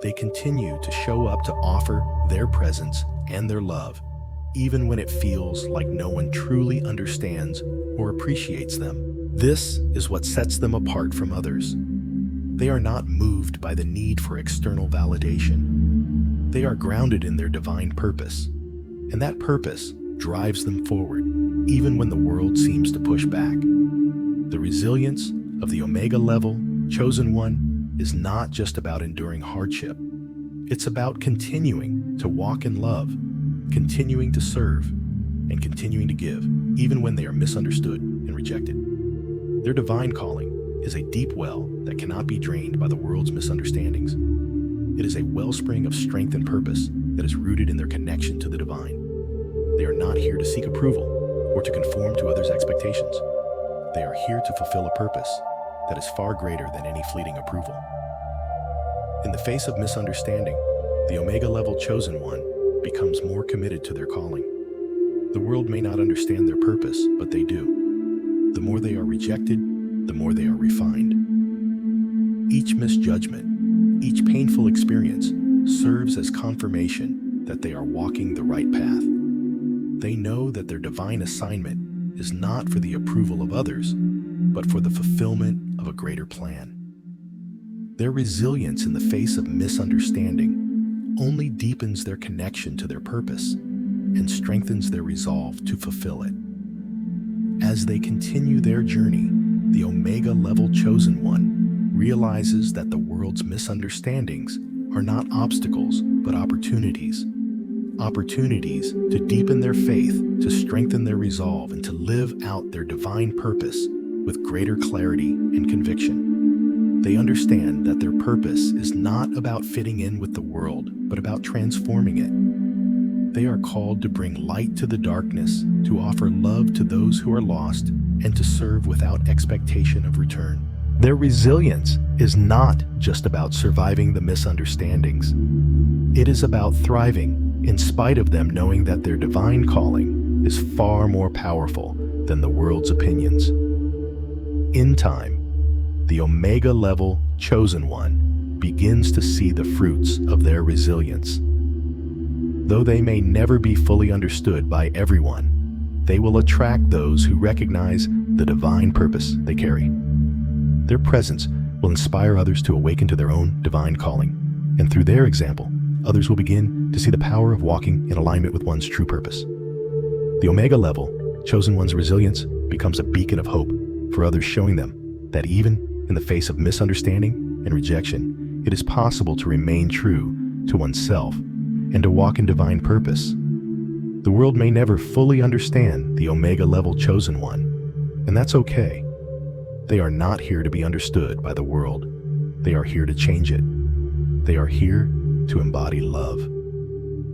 They continue to show up to offer their presence and their love, even when it feels like no one truly understands or appreciates them. This is what sets them apart from others. They are not moved by the need for external validation. They are grounded in their divine purpose, and that purpose drives them forward, even when the world seems to push back. The resilience of the Omega level chosen one is not just about enduring hardship. It's about continuing to walk in love, continuing to serve, and continuing to give, even when they are misunderstood and rejected. Their divine calling is a deep well that cannot be drained by the world's misunderstandings. It is a wellspring of strength and purpose that is rooted in their connection to the divine. They are not here to seek approval or to conform to others' expectations. They are here to fulfill a purpose that is far greater than any fleeting approval. In the face of misunderstanding, the Omega level chosen one becomes more committed to their calling. The world may not understand their purpose, but they do. The more they are rejected, the more they are refined. Each misjudgment, each painful experience serves as confirmation that they are walking the right path. They know that their divine assignment is not for the approval of others, but for the fulfillment of a greater plan. Their resilience in the face of misunderstanding only deepens their connection to their purpose and strengthens their resolve to fulfill it. As they continue their journey, the Omega level chosen one realizes that the world's misunderstandings are not obstacles, but opportunities. Opportunities to deepen their faith, to strengthen their resolve, and to live out their divine purpose with greater clarity and conviction. They understand that their purpose is not about fitting in with the world, but about transforming it. They are called to bring light to the darkness, to offer love to those who are lost, and to serve without expectation of return. Their resilience is not just about surviving the misunderstandings. It is about thriving in spite of them, knowing that their divine calling is far more powerful than the world's opinions. In time, the Omega level chosen one begins to see the fruits of their resilience. Though they may never be fully understood by everyone, they will attract those who recognize the divine purpose they carry. Their presence will inspire others to awaken to their own divine calling, and through their example, others will begin to see the power of walking in alignment with one's true purpose. The Omega level chosen one's resilience becomes a beacon of hope for others, showing them that even in the face of misunderstanding and rejection, it is possible to remain true to oneself and to walk in divine purpose. The world may never fully understand the Omega level chosen one, and that's okay. They are not here to be understood by the world. They are here to change it. They are here to embody love,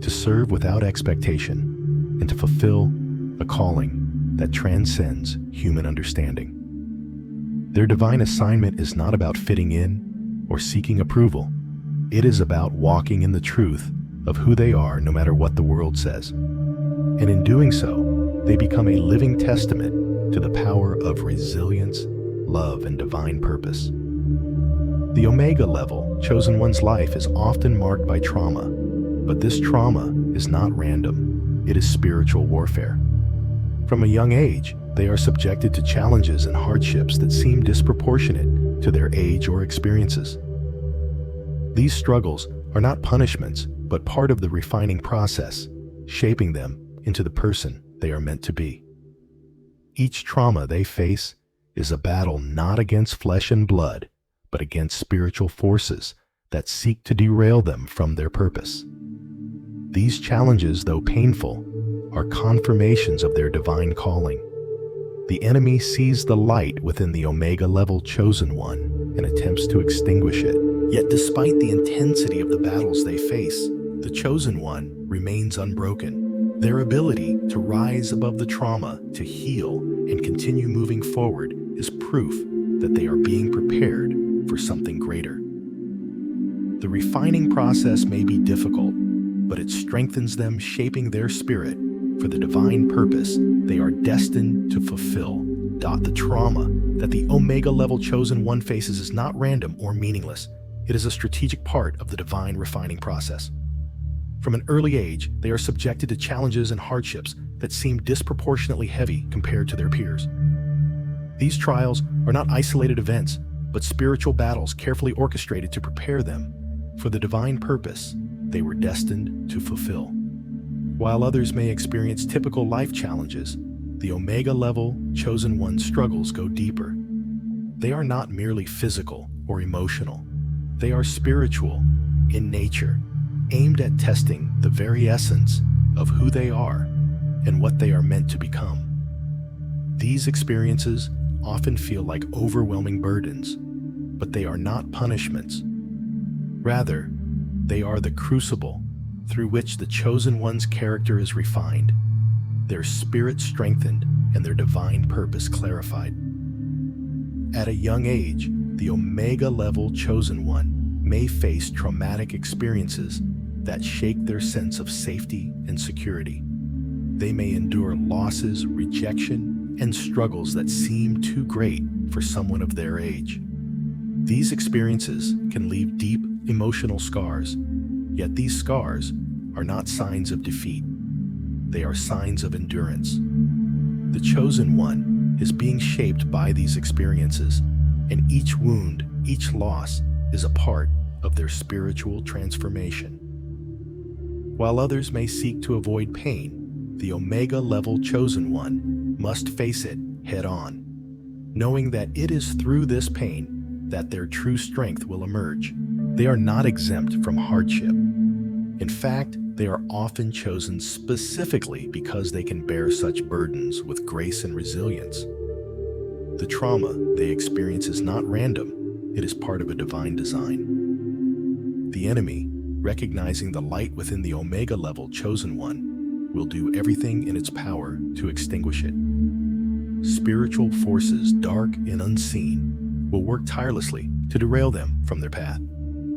to serve without expectation, and to fulfill a calling that transcends human understanding. Their divine assignment is not about fitting in or seeking approval. It is about walking in the truth of who they are, no matter what the world says. And in doing so, they become a living testament to the power of resilience, love, and divine purpose. The Omega level, chosen one's life, is often marked by trauma, but this trauma is not random. It is spiritual warfare. From a young age, they are subjected to challenges and hardships that seem disproportionate to their age or experiences. These struggles are not punishments, but part of the refining process, shaping them into the person they are meant to be. Each trauma they face is a battle not against flesh and blood, but against spiritual forces that seek to derail them from their purpose. These challenges, though painful, are confirmations of their divine calling. The enemy sees the light within the Omega level chosen one and attempts to extinguish it. Yet despite the intensity of the battles they face, the chosen one remains unbroken. Their ability to rise above the trauma, to heal, and continue moving forward is proof that they are being prepared for something greater. The refining process may be difficult, but it strengthens them, shaping their spirit for the divine purpose they are destined to fulfill. The trauma that the Omega level chosen one faces is not random or meaningless. It is a strategic part of the divine refining process. From an early age, they are subjected to challenges and hardships that seem disproportionately heavy compared to their peers. These trials are not isolated events, but spiritual battles carefully orchestrated to prepare them for the divine purpose they were destined to fulfill. While others may experience typical life challenges, the Omega level chosen one struggles go deeper. They are not merely physical or emotional. They are spiritual in nature, aimed at testing the very essence of who they are and what they are meant to become. These experiences often feel like overwhelming burdens, but they are not punishments. Rather, they are the crucible through which the chosen one's character is refined, their spirit strengthened, and their divine purpose clarified. At a young age, the Omega level chosen one may face traumatic experiences that shake their sense of safety and security. They may endure losses, rejection, and struggles that seem too great for someone of their age. These experiences can leave deep emotional scars, yet these scars are not signs of defeat. They are signs of endurance. The chosen one is being shaped by these experiences, and each wound, each loss, is a part of their spiritual transformation. While others may seek to avoid pain, the Omega level chosen one must face it head on, knowing that it is through this pain that their true strength will emerge. They are not exempt from hardship. In fact, they are often chosen specifically because they can bear such burdens with grace and resilience. The trauma they experience is not random. It is part of a divine design. The enemy, recognizing the light within the Omega level chosen one, will do everything in its power to extinguish it. Spiritual forces, dark and unseen, will work tirelessly to derail them from their path.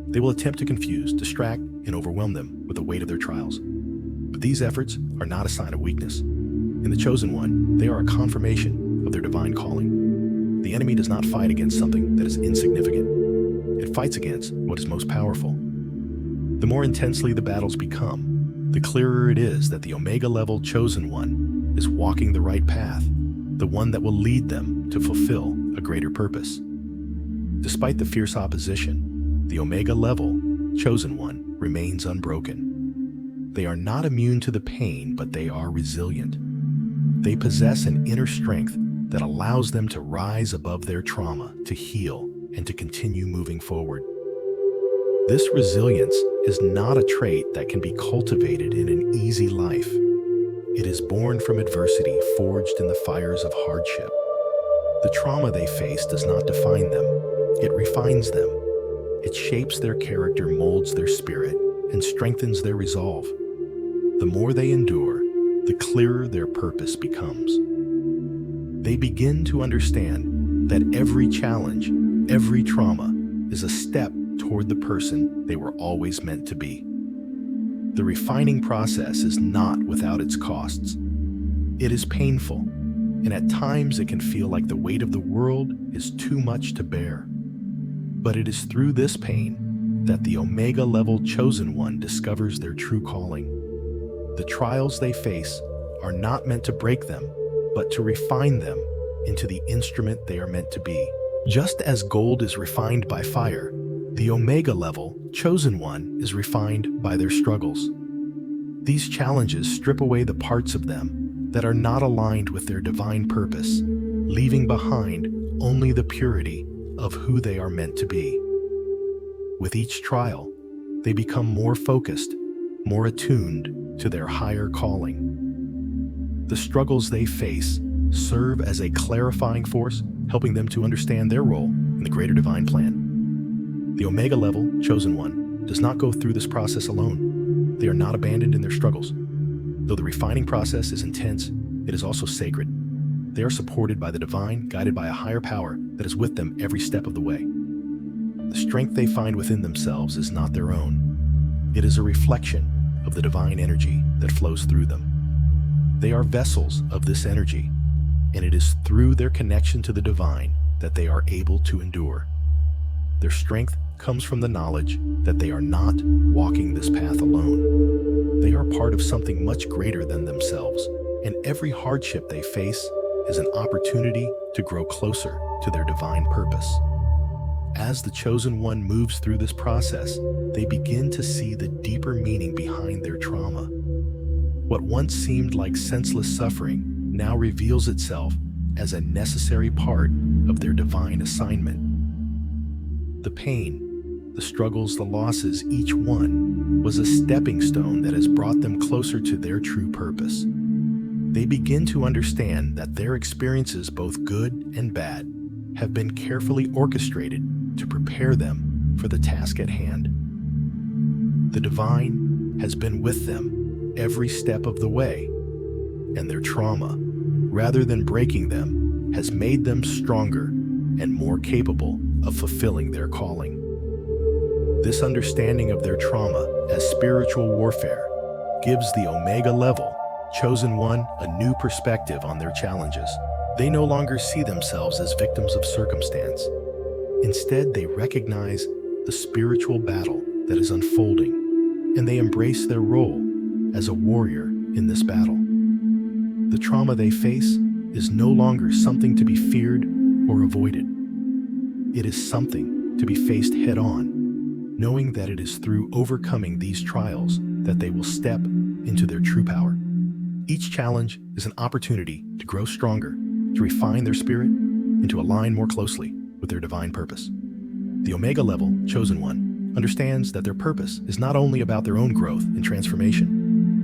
They will attempt to confuse, distract, and overwhelm them with the weight of their trials. But these efforts are not a sign of weakness. In the chosen one, they are a confirmation of their divine calling. The enemy does not fight against something that is insignificant. It fights against what is most powerful. The more intensely the battles become, the clearer it is that the Omega level chosen one is walking the right path, the one that will lead them to fulfill a greater purpose. Despite the fierce opposition, the Omega level chosen one remains unbroken. They are not immune to the pain, but they are resilient. They possess an inner strength that allows them to rise above their trauma, to heal, and to continue moving forward. This resilience is not a trait that can be cultivated in an easy life. It is born from adversity, forged in the fires of hardship. The trauma they face does not define them. It refines them. It shapes their character, molds their spirit, and strengthens their resolve. The more they endure, the clearer their purpose becomes. they begin to understand that every challenge, every trauma, is a step toward the person they were always meant to be. The refining process is not without its costs. It is painful, and at times it can feel like the weight of the world is too much to bear. But it is through this pain that the Omega level chosen one discovers their true calling. The trials they face are not meant to break them, but to refine them into the instrument they are meant to be. Just as gold is refined by fire, the Omega level chosen one is refined by their struggles. These challenges strip away the parts of them that are not aligned with their divine purpose, leaving behind only the purity of who they are meant to be. With each trial, they become more focused, more attuned to their higher calling. The struggles they face serve as a clarifying force, helping them to understand their role in the greater divine plan. The Omega level chosen one does not go through this process alone. They are not abandoned in their struggles. Though the refining process is intense, it is also sacred. They are supported by the divine, guided by a higher power that is with them every step of the way. The strength they find within themselves is not their own. It is a reflection of the divine energy that flows through them. They are vessels of this energy, and it is through their connection to the divine that they are able to endure. Their strength comes from the knowledge that they are not walking this path alone. They are part of something much greater than themselves, and every hardship they face is an opportunity to grow closer to their divine purpose. As the chosen one moves through this process, they begin to see the deeper meaning behind their trauma. What once seemed like senseless suffering now reveals itself as a necessary part of their divine assignment. The pain, the struggles, the losses, each one was a stepping stone that has brought them closer to their true purpose. They begin to understand that their experiences, both good and bad, have been carefully orchestrated to prepare them for the task at hand. The divine has been with them every step of the way, and their trauma, rather than breaking them, has made them stronger and more capable of fulfilling their calling. This understanding of their trauma as spiritual warfare gives the Omega level chosen one a new perspective on their challenges. They no longer see themselves as victims of circumstance. Instead, they recognize the spiritual battle that is unfolding, and they embrace their role as a warrior in this battle. The trauma they face is no longer something to be feared or avoided. It is something to be faced head-on, knowing that it is through overcoming these trials that they will step into their true power. Each challenge is an opportunity to grow stronger, to refine their spirit, and to align more closely with their divine purpose. The Omega level chosen one understands that their purpose is not only about their own growth and transformation,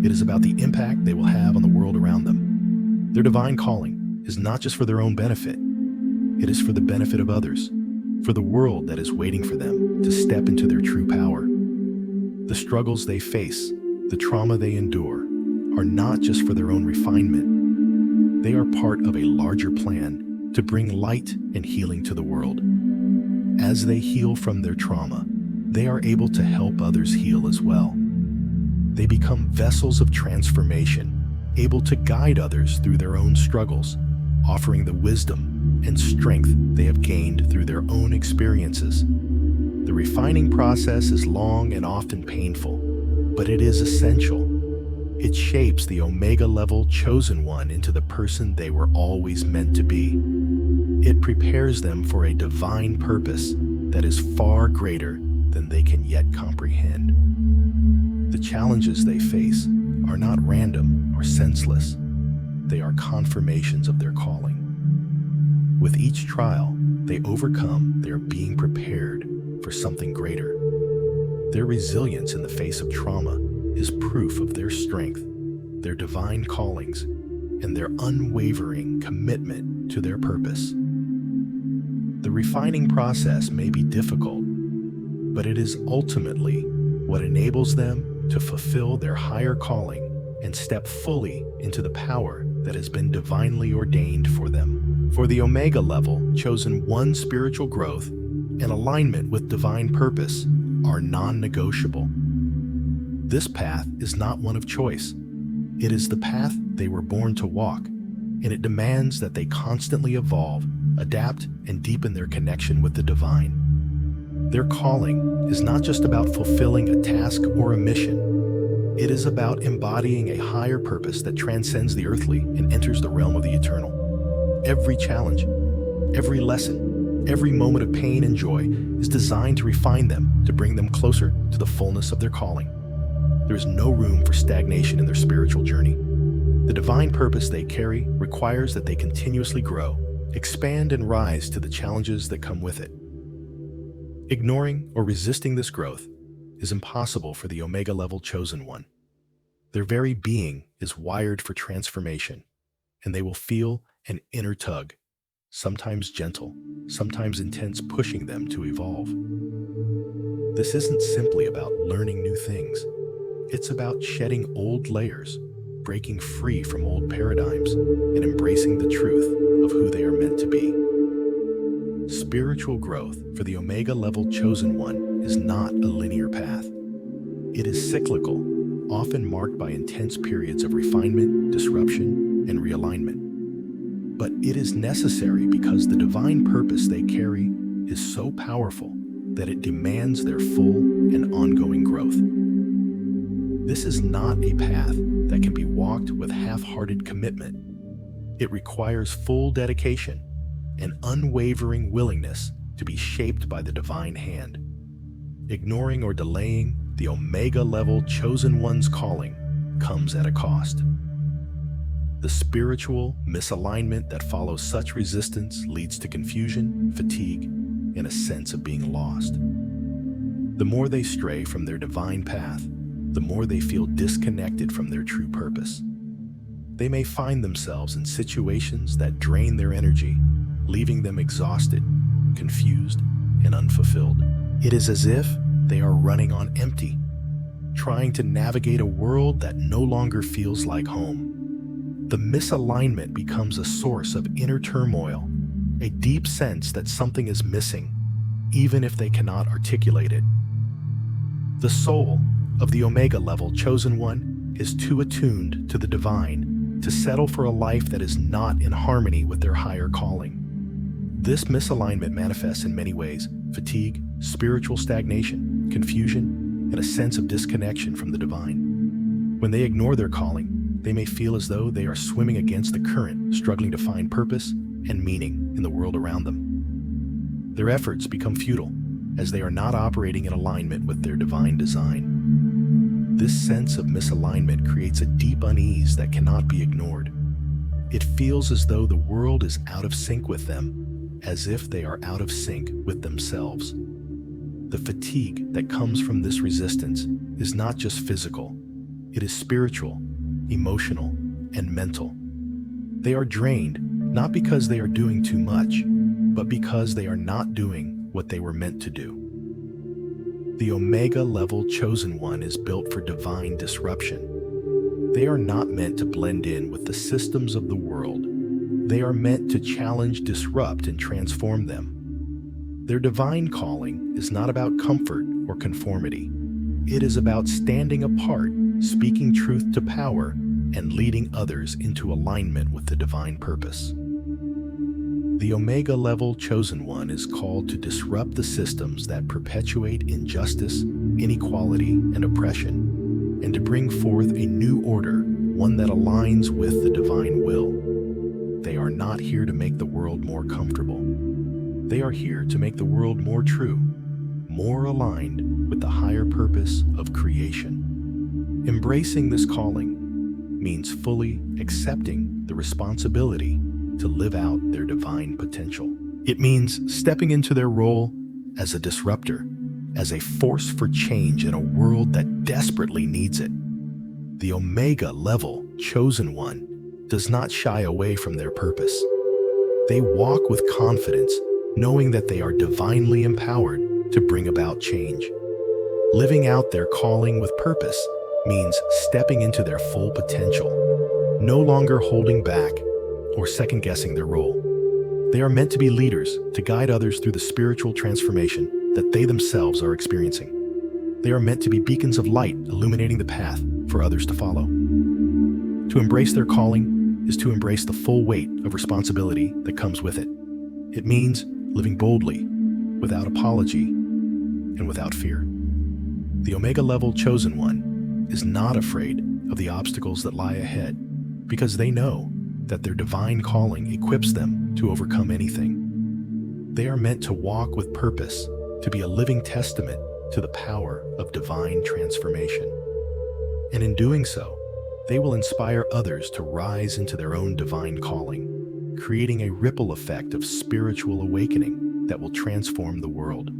it is about the impact they will have on the world around them. Their divine calling is not just for their own benefit, it is for the benefit of others, for the world that is waiting for them to step into their true power. The struggles they face, the trauma they endure, are not just for their own refinement. They are part of a larger plan to bring light and healing to the world. As they heal from their trauma, they are able to help others heal as well. They become vessels of transformation, able to guide others through their own struggles, offering the wisdom and strength they have gained through their own experiences. The refining process is long and often painful, but it is essential. It shapes the Omega level chosen one into the person they were always meant to be. It prepares them for a divine purpose that is far greater than they can yet comprehend. The challenges they face are not random or senseless. They are confirmations of their calling. With each trial they overcome, they are being prepared for something greater. Their resilience in the face of trauma is proof of their strength, their divine callings, and their unwavering commitment to their purpose. The refining process may be difficult, but it is ultimately what enables them to fulfill their higher calling and step fully into the power that has been divinely ordained for them. For the Omega level, chosen one, spiritual growth and alignment with divine purpose are non-negotiable. This path is not one of choice. It is the path they were born to walk, and it demands that they constantly evolve, adapt, and deepen their connection with the divine. Their calling is not just about fulfilling a task or a mission. It is about embodying a higher purpose that transcends the earthly and enters the realm of the eternal. Every challenge, every lesson, every moment of pain and joy is designed to refine them, to bring them closer to the fullness of their calling. There is no room for stagnation in their spiritual journey. The divine purpose they carry requires that they continuously grow, expand, and rise to the challenges that come with it. Ignoring or resisting this growth is impossible for the Omega level chosen one. Their very being is wired for transformation, and they will feel an inner tug, sometimes gentle, sometimes intense, pushing them to evolve. This isn't simply about learning new things. It's about shedding old layers, breaking free from old paradigms, and embracing the truth of who they are meant to be. Spiritual growth for the Omega level chosen one is not a linear path. It is cyclical, often marked by intense periods of refinement, disruption, and realignment. But it is necessary because the divine purpose they carry is so powerful that it demands their full and ongoing growth. This is not a path that can be walked with half-hearted commitment. It requires full dedication and unwavering willingness to be shaped by the divine hand. Ignoring or delaying the Omega level chosen one's calling comes at a cost. The spiritual misalignment that follows such resistance leads to confusion, fatigue, and a sense of being lost. The more they stray from their divine path, the more they feel disconnected from their true purpose. They may find themselves in situations that drain their energy, leaving them exhausted, confused, and unfulfilled. It is as if they are running on empty, trying to navigate a world that no longer feels like home. The misalignment becomes a source of inner turmoil, a deep sense that something is missing, even if they cannot articulate it. The soul of the Omega level chosen one is too attuned to the divine to settle for a life that is not in harmony with their higher calling. This misalignment manifests in many ways: fatigue, spiritual stagnation, confusion, and a sense of disconnection from the divine. When they ignore their calling, they may feel as though they are swimming against the current, struggling to find purpose and meaning in the world around them. Their efforts become futile, as they are not operating in alignment with their divine design. This sense of misalignment creates a deep unease that cannot be ignored. It feels as though the world is out of sync with them, as if they are out of sync with themselves. The fatigue that comes from this resistance is not just physical, it is spiritual, emotional, and mental. They are drained, not because they are doing too much, but because they are not doing what they were meant to do. The Omega level chosen one is built for divine disruption. They are not meant to blend in with the systems of the world. They are meant to challenge, disrupt, and transform them. Their divine calling is not about comfort or conformity. It is about standing apart, speaking truth to power, and leading others into alignment with the divine purpose. The Omega level chosen one is called to disrupt the systems that perpetuate injustice, inequality, and oppression, and to bring forth a new order, one that aligns with the divine will. They are not here to make the world more comfortable. They are here to make the world more true, more aligned with the higher purpose of creation. Embracing this calling means fully accepting the responsibility to live out their divine potential. It means stepping into their role as a disruptor, as a force for change in a world that desperately needs it. The Omega level chosen one does not shy away from their purpose. They walk with confidence, knowing that they are divinely empowered to bring about change. Living out their calling with purpose means stepping into their full potential, no longer holding back or second-guessing their role. They are meant to be leaders to guide others through the spiritual transformation that they themselves are experiencing. They are meant to be beacons of light, illuminating the path for others to follow. To embrace their calling is to embrace the full weight of responsibility that comes with it. It means living boldly, without apology, and without fear. The Omega level chosen one is not afraid of the obstacles that lie ahead because they know that their divine calling equips them to overcome anything. They are meant to walk with purpose, to be a living testament to the power of divine transformation. And in doing so, they will inspire others to rise into their own divine calling, creating a ripple effect of spiritual awakening that will transform the world.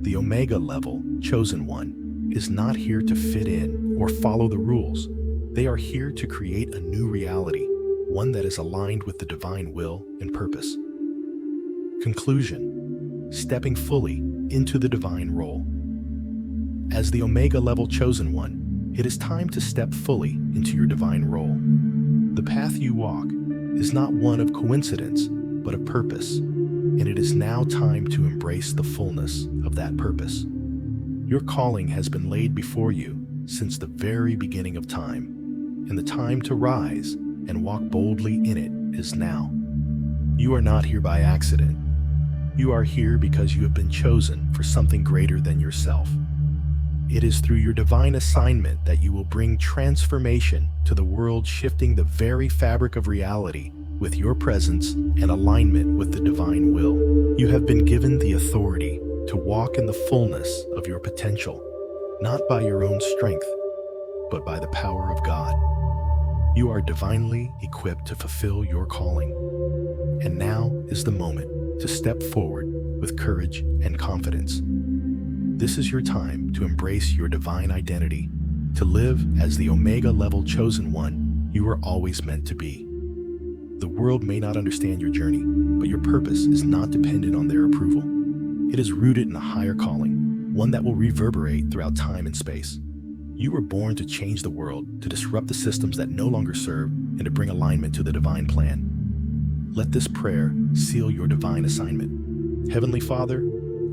The Omega level chosen one is not here to fit in or follow the rules. They are here to create a new reality, one that is aligned with the divine will and purpose. Conclusion: stepping fully into the divine role. As the Omega level chosen one, it is time to step fully into your divine role. The path you walk is not one of coincidence, but of purpose, and it is now time to embrace the fullness of that purpose. Your calling has been laid before you since the very beginning of time, and the time to rise and walk boldly in it is now. You are not here by accident. You are here because you have been chosen for something greater than yourself. It is through your divine assignment that you will bring transformation to the world, shifting the very fabric of reality with your presence and alignment with the divine will. You have been given the authority to walk in the fullness of your potential, not by your own strength, but by the power of God. You are divinely equipped to fulfill your calling. And now is the moment to step forward with courage and confidence. This is your time to embrace your divine identity, to live as the Omega level chosen one you were always meant to be. The world may not understand your journey, but your purpose is not dependent on their approval. It is rooted in a higher calling, one that will reverberate throughout time and space. You were born to change the world, to disrupt the systems that no longer serve, and to bring alignment to the divine plan. Let this prayer seal your divine assignment. Heavenly Father,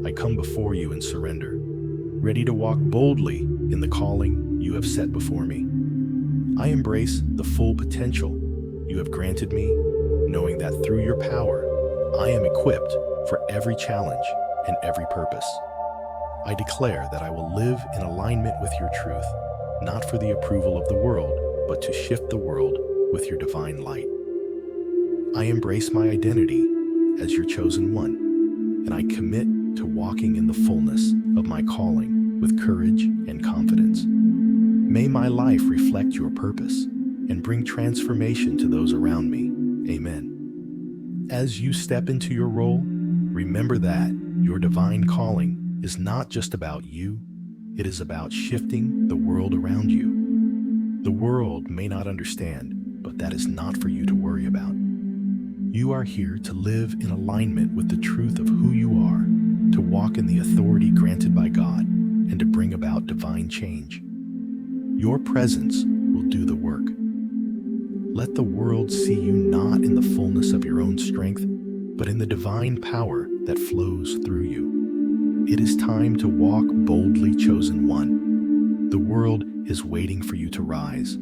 I come before you in surrender, ready to walk boldly in the calling you have set before me. I embrace the full potential you have granted me, knowing that through your power, I am equipped for every challenge and every purpose. I declare that I will live in alignment with your truth, not for the approval of the world, but to shift the world with your divine light. I embrace my identity as your chosen one, and I commit to walking in the fullness of my calling with courage and confidence. May my life reflect your purpose and bring transformation to those around me. Amen. As you step into your role, remember that your divine calling is not just about you, it is about shifting the world around you. The world may not understand, but that is not for you to worry about. You are here to live in alignment with the truth of who you are, to walk in the authority granted by God, and to bring about divine change. Your presence will do the work. Let the world see you not in the fullness of your own strength, but in the divine power that flows through you. It is time to walk boldly, chosen one. The world is waiting for you to rise,